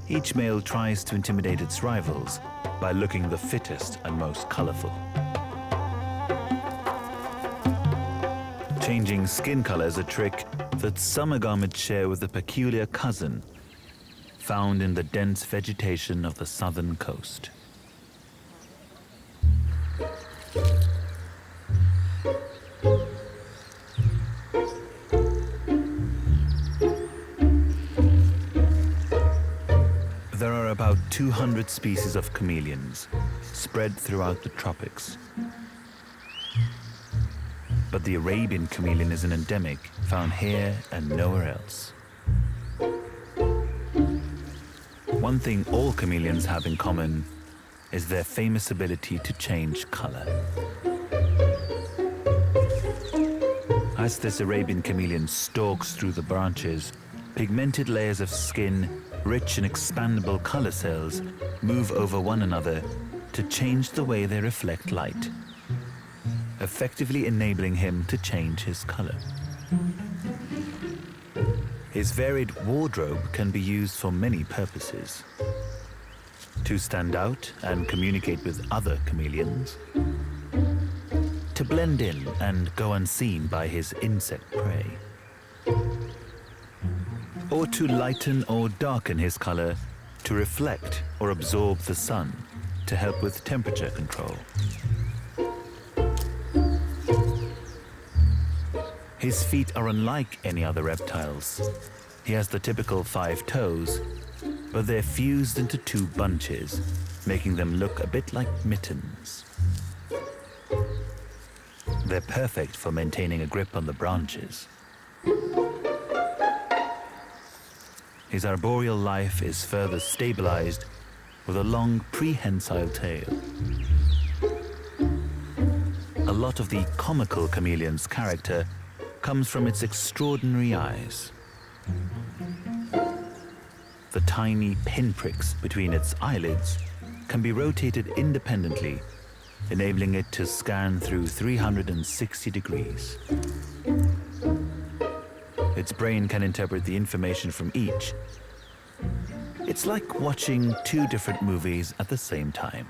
Each male tries to intimidate its rivals by looking the fittest and most colorful. Changing skin color is a trick that some agamids share with a peculiar cousin found in the dense vegetation of the southern coast. There are about 200 species of chameleons spread throughout the tropics. But the Arabian chameleon is an endemic found here and nowhere else. One thing all chameleons have in common is their famous ability to change color. As this Arabian chameleon stalks through the branches, pigmented layers of skin, rich in expandable color cells, move over one another to change the way they reflect light, effectively enabling him to change his color. His varied wardrobe can be used for many purposes. To stand out and communicate with other chameleons, to blend in and go unseen by his insect prey, or to lighten or darken his color to reflect or absorb the sun to help with temperature control. His feet are unlike any other reptiles. He has the typical 5 toes, but they're fused into 2 bunches, making them look a bit like mittens. They're perfect for maintaining a grip on the branches. His arboreal life is further stabilized with a long prehensile tail. A lot of the comical chameleon's character comes from its extraordinary eyes. The tiny pinpricks between its eyelids can be rotated independently, enabling it to scan through 360 degrees. Its brain can interpret the information from each. It's like watching 2 different movies at the same time.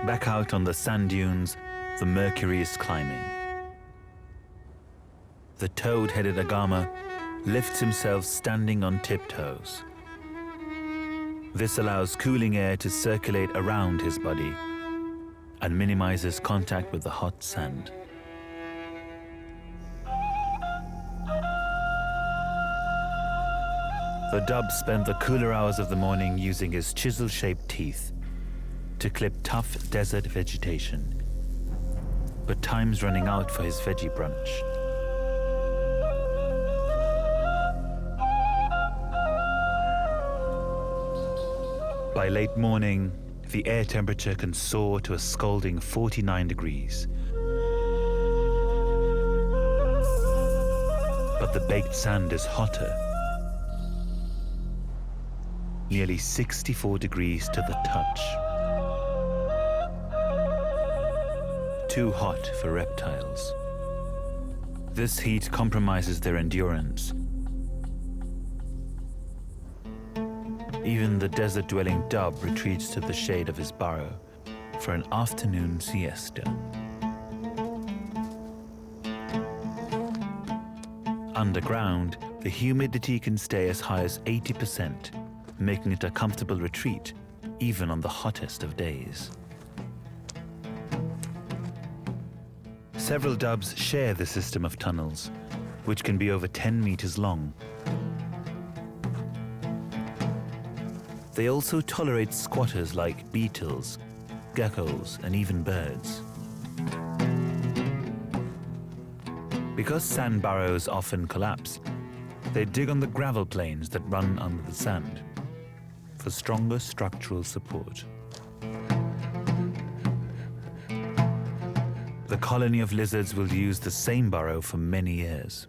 Back out on the sand dunes, the mercury is climbing. The toad-headed agama lifts himself standing on tiptoes. This allows cooling air to circulate around his body and minimizes contact with the hot sand. The dhub spent the cooler hours of the morning using his chisel-shaped teeth to clip tough desert vegetation. But time's running out for his veggie brunch. By late morning, the air temperature can soar to a scalding 49 degrees. But the baked sand is hotter, nearly 64 degrees to the touch. Too hot for reptiles. This heat compromises their endurance. Even the desert-dwelling dhub retreats to the shade of his burrow for an afternoon siesta. Underground, the humidity can stay as high as 80%, making it a comfortable retreat, even on the hottest of days. Several dhubs share the system of tunnels, which can be over 10 meters long. They also tolerate squatters like beetles, geckos, and even birds. Because sand burrows often collapse, they dig on the gravel plains that run under the sand for stronger structural support. The colony of lizards will use the same burrow for many years.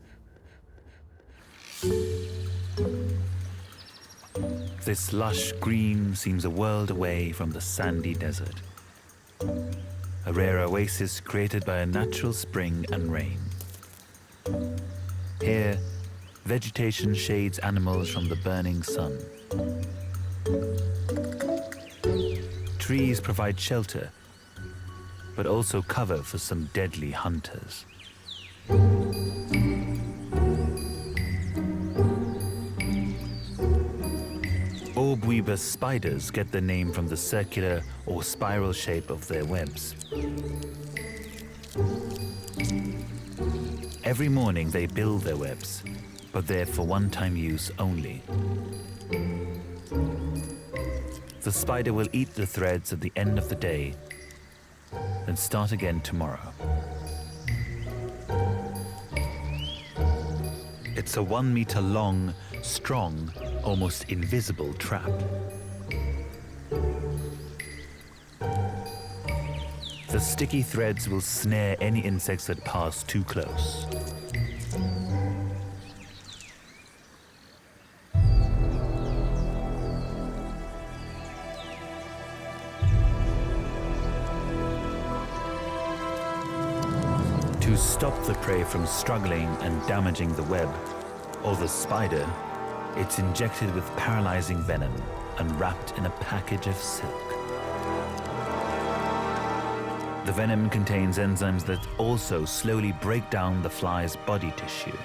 This lush green seems a world away from the sandy desert. a rare oasis created by a natural spring and rain. Here, vegetation shades animals from the burning sun. Trees provide shelter, but also cover for some deadly hunters. Orb weaver spiders get their name from the circular or spiral shape of their webs. Every morning they build their webs, but they're for one-time use only. The spider will eat the threads at the end of the day and start again tomorrow. It's a 1 meter long, strong, almost invisible trap. The sticky threads will snare any insects that pass too close. To stop the prey from struggling and damaging the web or the spider, it's injected with paralyzing venom and wrapped in a package of silk. The venom contains enzymes that also slowly break down the fly's body tissue.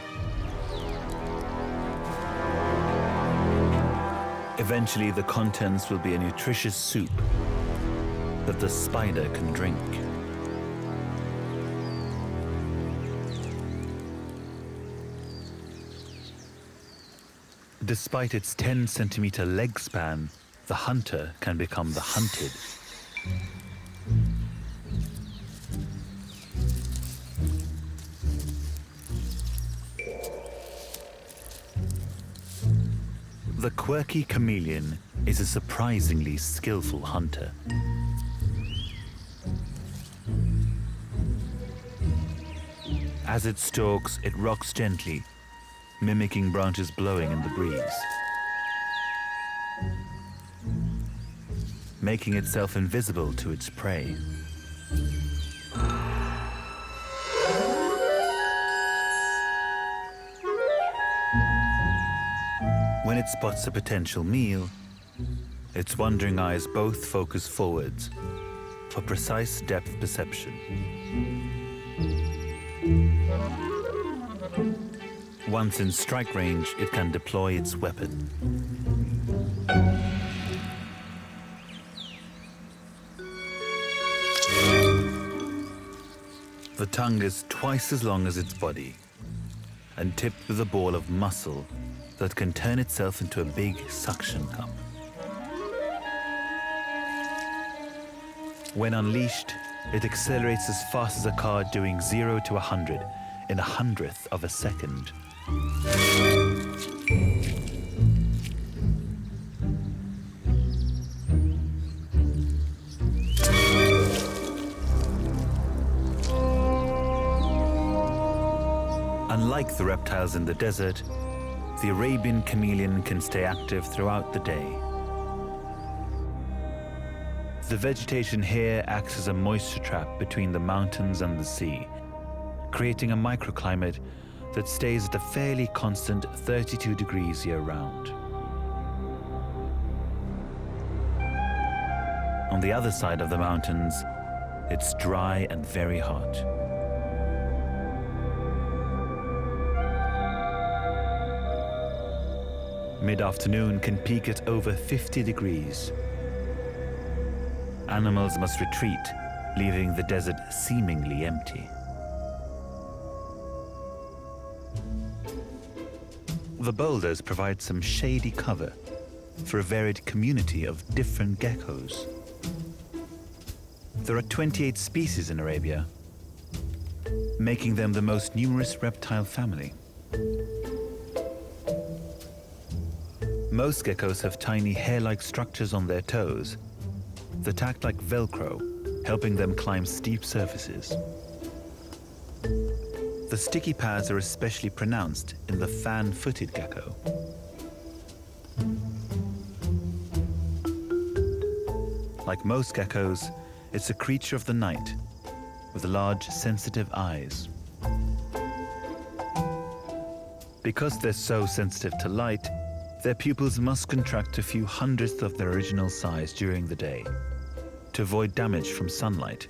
Eventually, the contents will be a nutritious soup that the spider can drink. Despite its 10-centimeter leg span, the hunter can become the hunted. The quirky chameleon is a surprisingly skillful hunter. As it stalks, it rocks gently, mimicking branches blowing in the breeze, making itself invisible to its prey. When it spots a potential meal, its wandering eyes both focus forwards for precise depth perception. Once in strike range, it can deploy its weapon. The tongue is twice as long as its body and tipped with a ball of muscle that can turn itself into a big suction cup. When unleashed, it accelerates as fast as a car doing 0 to 100 in 1/100th of a second. Unlike the reptiles in the desert, the Arabian chameleon can stay active throughout the day. The vegetation here acts as a moisture trap between the mountains and the sea, creating a microclimate that stays at a fairly constant 32 degrees year-round. On the other side of the mountains, it's dry and very hot. Mid-afternoon can peak at over 50 degrees. Animals must retreat, leaving the desert seemingly empty. The boulders provide some shady cover for a varied community of different geckos. There are 28 species in Arabia, making them the most numerous reptile family. Most geckos have tiny hair-like structures on their toes that act like Velcro, helping them climb steep surfaces. The sticky pads are especially pronounced in the fan-footed gecko. Like most geckos, it's a creature of the night with large, sensitive eyes. Because they're so sensitive to light, their pupils must contract a few hundredths of their original size during the day to avoid damage from sunlight.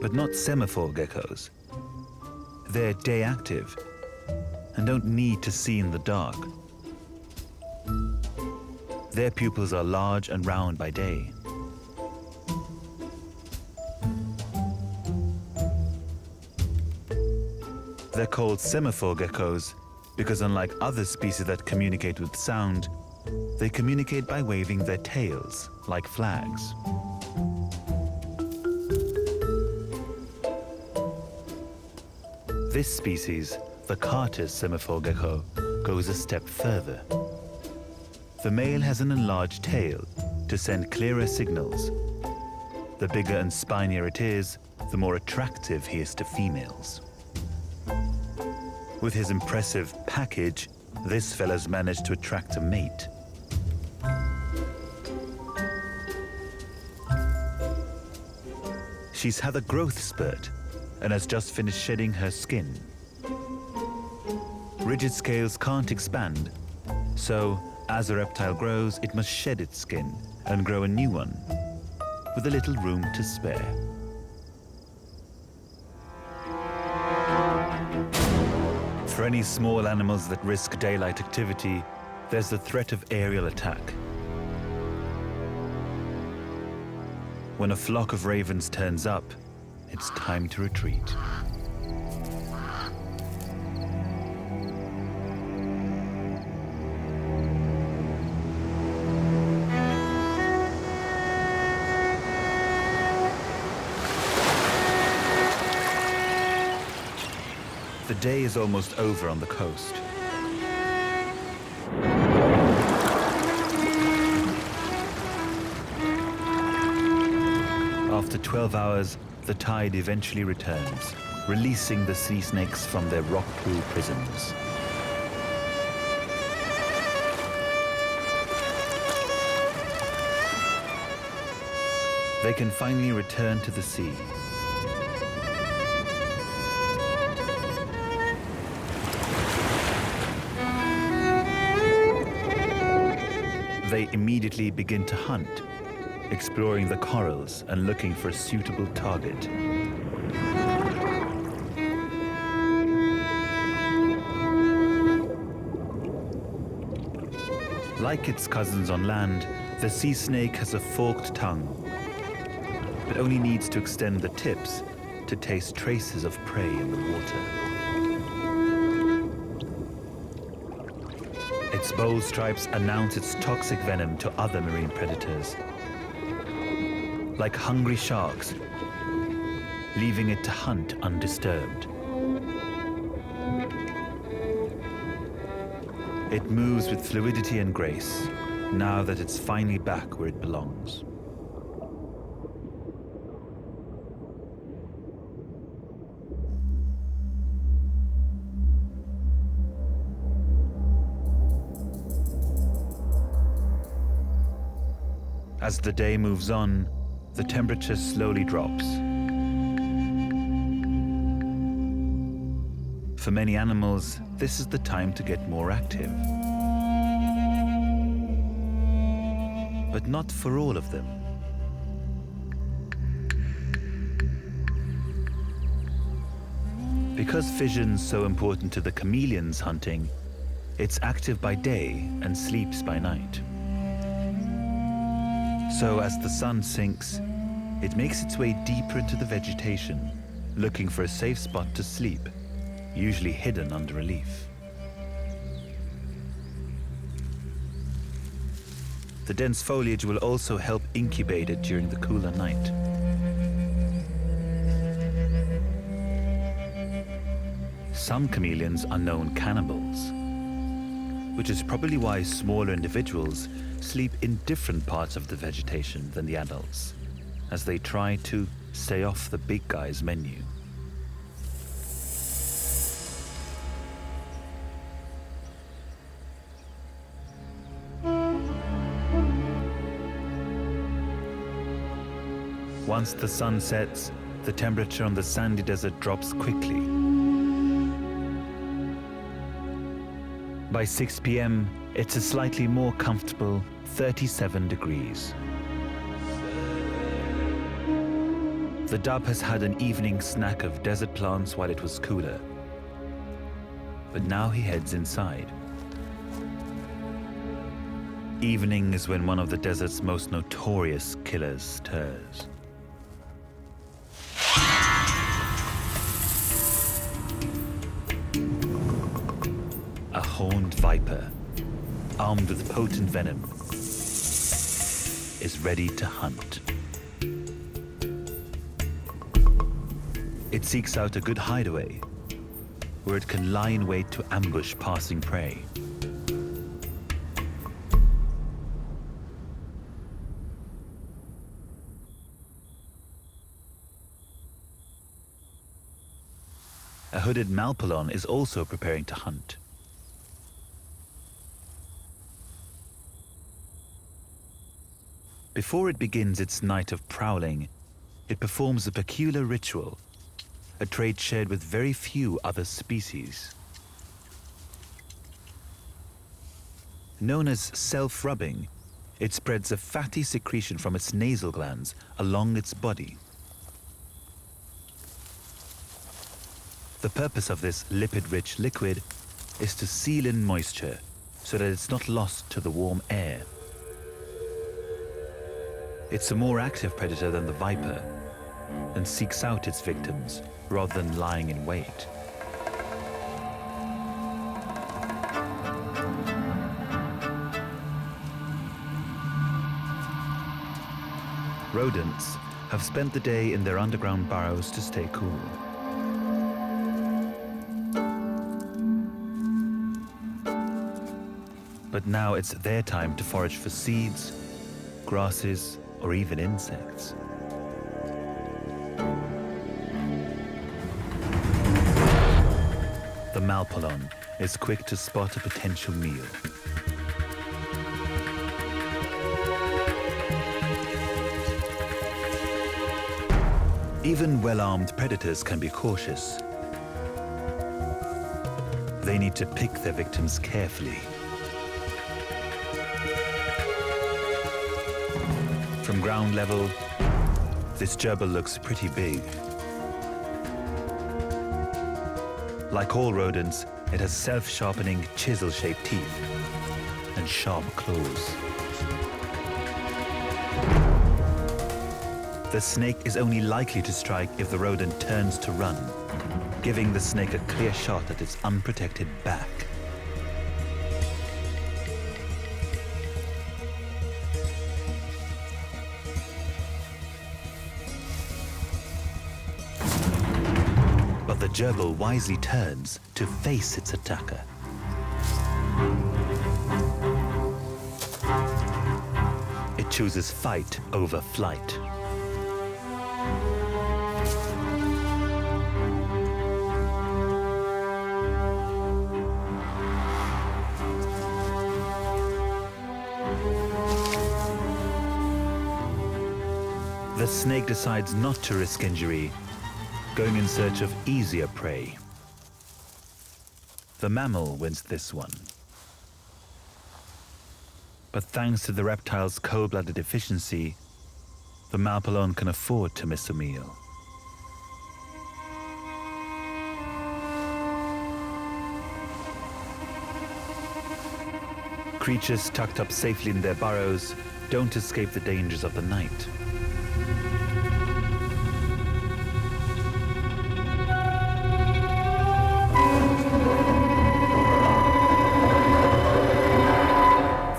But not semaphore geckos. They're day active and don't need to see in the dark. Their pupils are large and round by day. They're called semaphore geckos because unlike other species that communicate with sound, they communicate by waving their tails like flags. This species, the Carter's semaphore gecko, goes a step further. The male has an enlarged tail to send clearer signals. The bigger and spinier it is, the more attractive he is to females. With his impressive package, this fella's managed to attract a mate. She's had a growth spurt and has just finished shedding her skin. Rigid scales can't expand, so as a reptile grows, it must shed its skin and grow a new one, with a little room to spare. For any small animals that risk daylight activity, there's the threat of aerial attack. When a flock of ravens turns up, it's time to retreat. The day is almost over on the coast. After 12 hours, the tide eventually returns, releasing the sea snakes from their rock pool prisons. They can finally return to the sea. They immediately begin to hunt, exploring the corals and looking for a suitable target. Like its cousins on land, the sea snake has a forked tongue, but only needs to extend the tips to taste traces of prey in the water. Its bold stripes announce its toxic venom to other marine predators, like hungry sharks, leaving it to hunt undisturbed. It moves with fluidity and grace, now that it's finally back where it belongs. As the day moves on, the temperature slowly drops. For many animals, this is the time to get more active. But not for all of them. Because fission's so important to the chameleons hunting, it's active by day and sleeps by night. So as the sun sinks, it makes its way deeper into the vegetation, looking for a safe spot to sleep, usually hidden under a leaf. The dense foliage will also help incubate it during the cooler night. Some chameleons are known cannibals, which is probably why smaller individuals sleep in different parts of the vegetation than the adults, as they try to stay off the big guy's menu. Once the sun sets, the temperature on the sandy desert drops quickly. By 6 p.m., it's a slightly more comfortable 37 degrees. The dhub has had an evening snack of desert plants while it was cooler. But now he heads inside. Evening is when one of the desert's most notorious killers stirs. A horned viper, armed with potent venom, is ready to hunt. It seeks out a good hideaway, where it can lie in wait to ambush passing prey. A hooded malpolon is also preparing to hunt. Before it begins its night of prowling, it performs a peculiar ritual, a trait shared with very few other species. Known as self-rubbing, it spreads a fatty secretion from its nasal glands along its body. The purpose of this lipid-rich liquid is to seal in moisture so that it's not lost to the warm air. It's a more active predator than the viper and seeks out its victims rather than lying in wait. Rodents have spent the day in their underground burrows to stay cool. But now it's their time to forage for seeds, grasses, or even insects. The malpolon is quick to spot a potential meal. Even well-armed predators can be cautious. They need to pick their victims carefully. From ground level, this gerbil looks pretty big. Like all rodents, it has self-sharpening, chisel-shaped teeth and sharp claws. The snake is only likely to strike if the rodent turns to run, giving the snake a clear shot at its unprotected back. But the gerbil wisely turns to face its attacker. It chooses fight over flight. The snake decides not to risk injury, going in search of easier prey. The mammal wins this one. But thanks to the reptile's cold-blooded efficiency, the malpolon can afford to miss a meal. Creatures tucked up safely in their burrows don't escape the dangers of the night.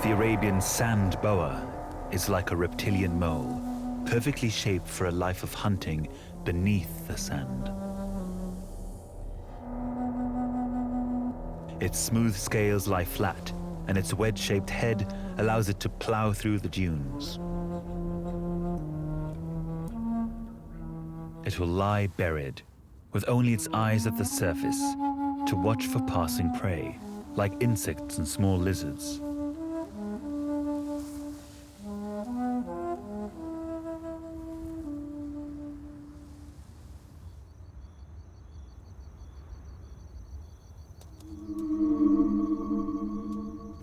The Arabian sand boa is like a reptilian mole, perfectly shaped for a life of hunting beneath the sand. Its smooth scales lie flat, and its wedge-shaped head allows it to plow through the dunes. It will lie buried, with only its eyes at the surface, to watch for passing prey, like insects and small lizards.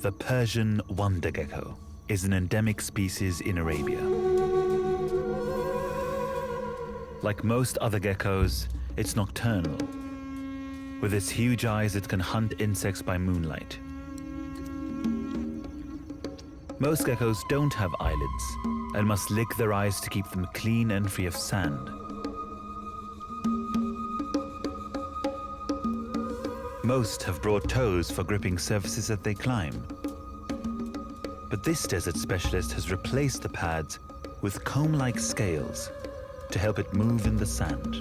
The Persian wonder gecko is an endemic species in Arabia. Like most other geckos, it's nocturnal. With its huge eyes, it can hunt insects by moonlight. Most geckos don't have eyelids and must lick their eyes to keep them clean and free of sand. Most have broad toes for gripping surfaces that they climb. But this desert specialist has replaced the pads with comb-like scales to help it move in the sand.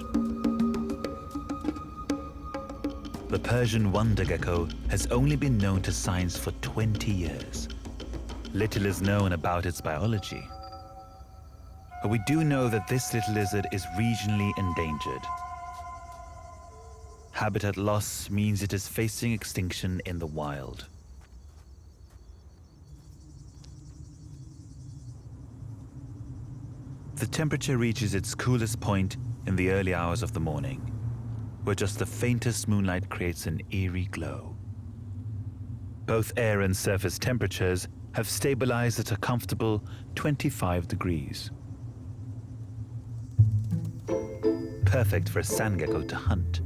The Persian wonder gecko has only been known to science for 20 years. Little is known about its biology. But we do know that this little lizard is regionally endangered. Habitat loss means it is facing extinction in the wild. The temperature reaches its coolest point in the early hours of the morning, where just the faintest moonlight creates an eerie glow. Both air and surface temperatures have stabilized at a comfortable 25 degrees. Perfect for a sand gecko to hunt.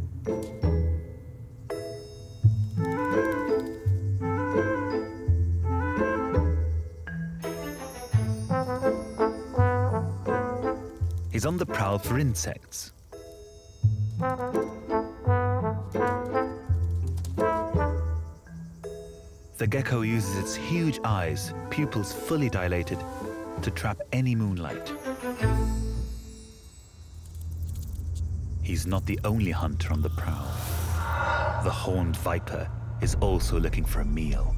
He's on the prowl for insects. The gecko uses its huge eyes, pupils fully dilated, to trap any moonlight. He's not the only hunter on the prowl. The horned viper is also looking for a meal.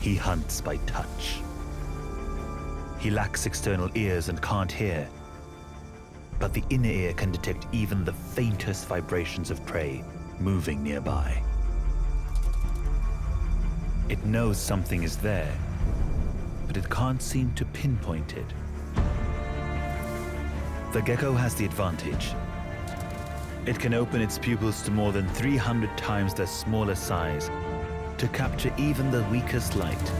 He hunts by touch. He lacks external ears and can't hear, but the inner ear can detect even the faintest vibrations of prey moving nearby. It knows something is there, but it can't seem to pinpoint it. The gecko has the advantage. It can open its pupils to more than 300 times their smaller size to capture even the weakest light.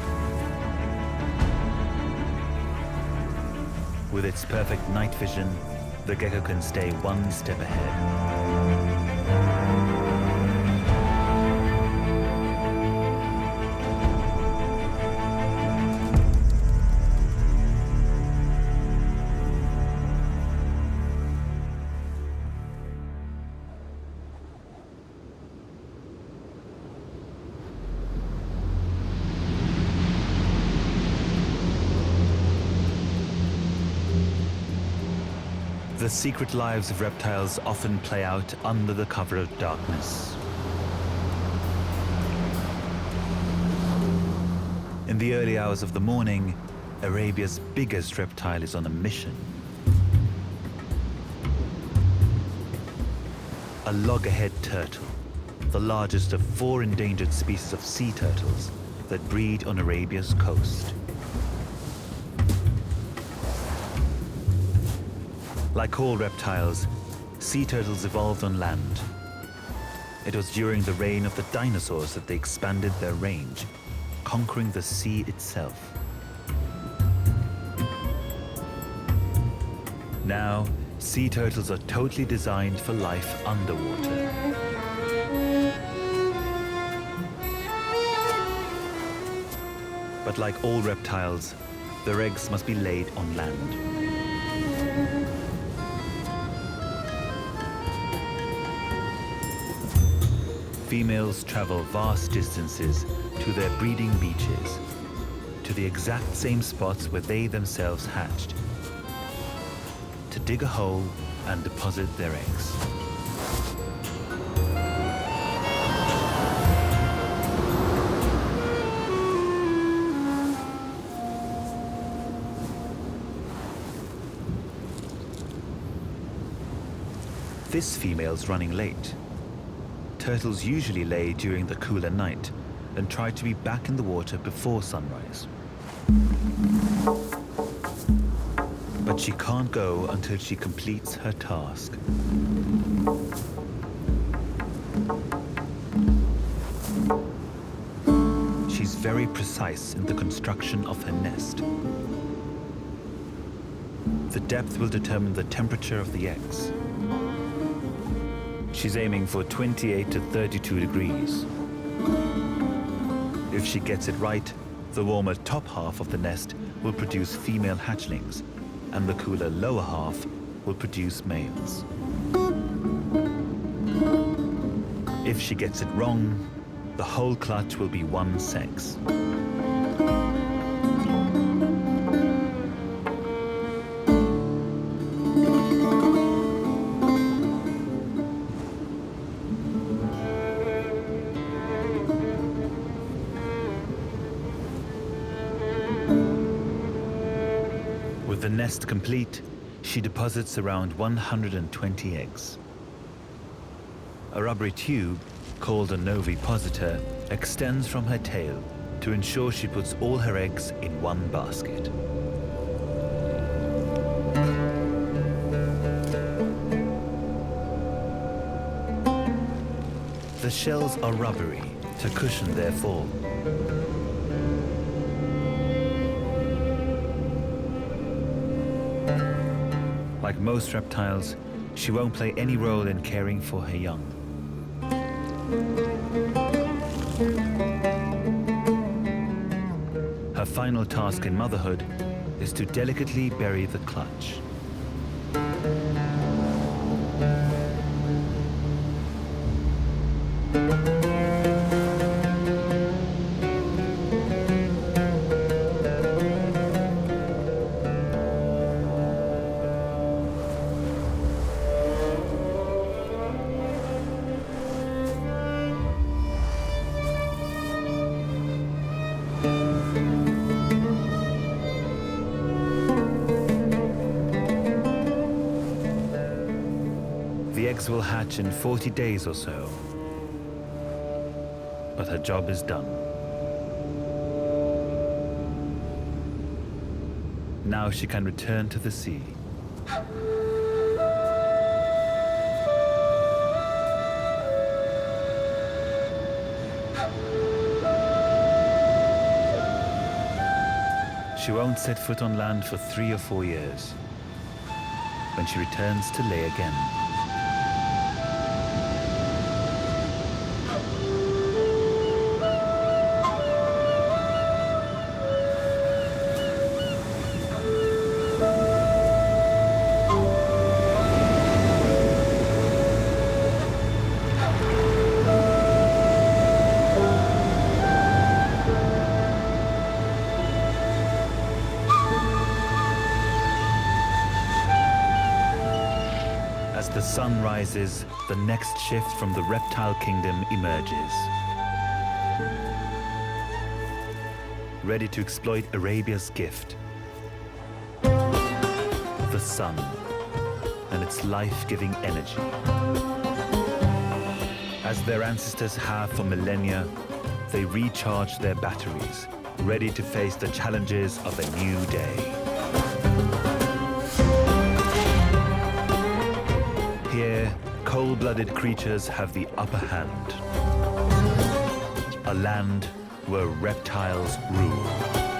With its perfect night vision, the gecko can stay one step ahead. The secret lives of reptiles often play out under the cover of darkness. In the early hours of the morning, Arabia's biggest reptile is on a mission. A loggerhead turtle, the largest of 4 endangered species of sea turtles that breed on Arabia's coast. Like all reptiles, sea turtles evolved on land. It was during the reign of the dinosaurs that they expanded their range, conquering the sea itself. Now, sea turtles are totally designed for life underwater. But like all reptiles, their eggs must be laid on land. Females travel vast distances to their breeding beaches, to the exact same spots where they themselves hatched, to dig a hole and deposit their eggs. This female's running late. Turtles usually lay during the cooler night and try to be back in the water before sunrise. But she can't go until she completes her task. very precise in the construction of her nest. The depth will determine the temperature of the eggs. She's aiming for 28 to 32 degrees. If she gets it right, the warmer top half of the nest will produce female hatchlings, and the cooler lower half will produce males. If she gets it wrong, the whole clutch will be one sex. With the nest complete, she deposits around 120 eggs. A rubbery tube, called a novipositor, extends from her tail to ensure she puts all her eggs in one basket. The shells are rubbery to cushion their fall. Like most reptiles, she won't play any role in caring for her young. Her final task in motherhood is to delicately bury the clutch. The eggs will hatch in 40 days or so, but her job is done. Now she can return to the sea. She won't set foot on land for 3 or 4 years, when she returns to lay again. As the sun rises, the next shift from the reptile kingdom emerges. Ready to exploit Arabia's gift, the sun and its life-giving energy. As their ancestors have for millennia, they recharge their batteries, ready to face the challenges of a new day. Here, cold-blooded creatures have the upper hand. A land where reptiles rule.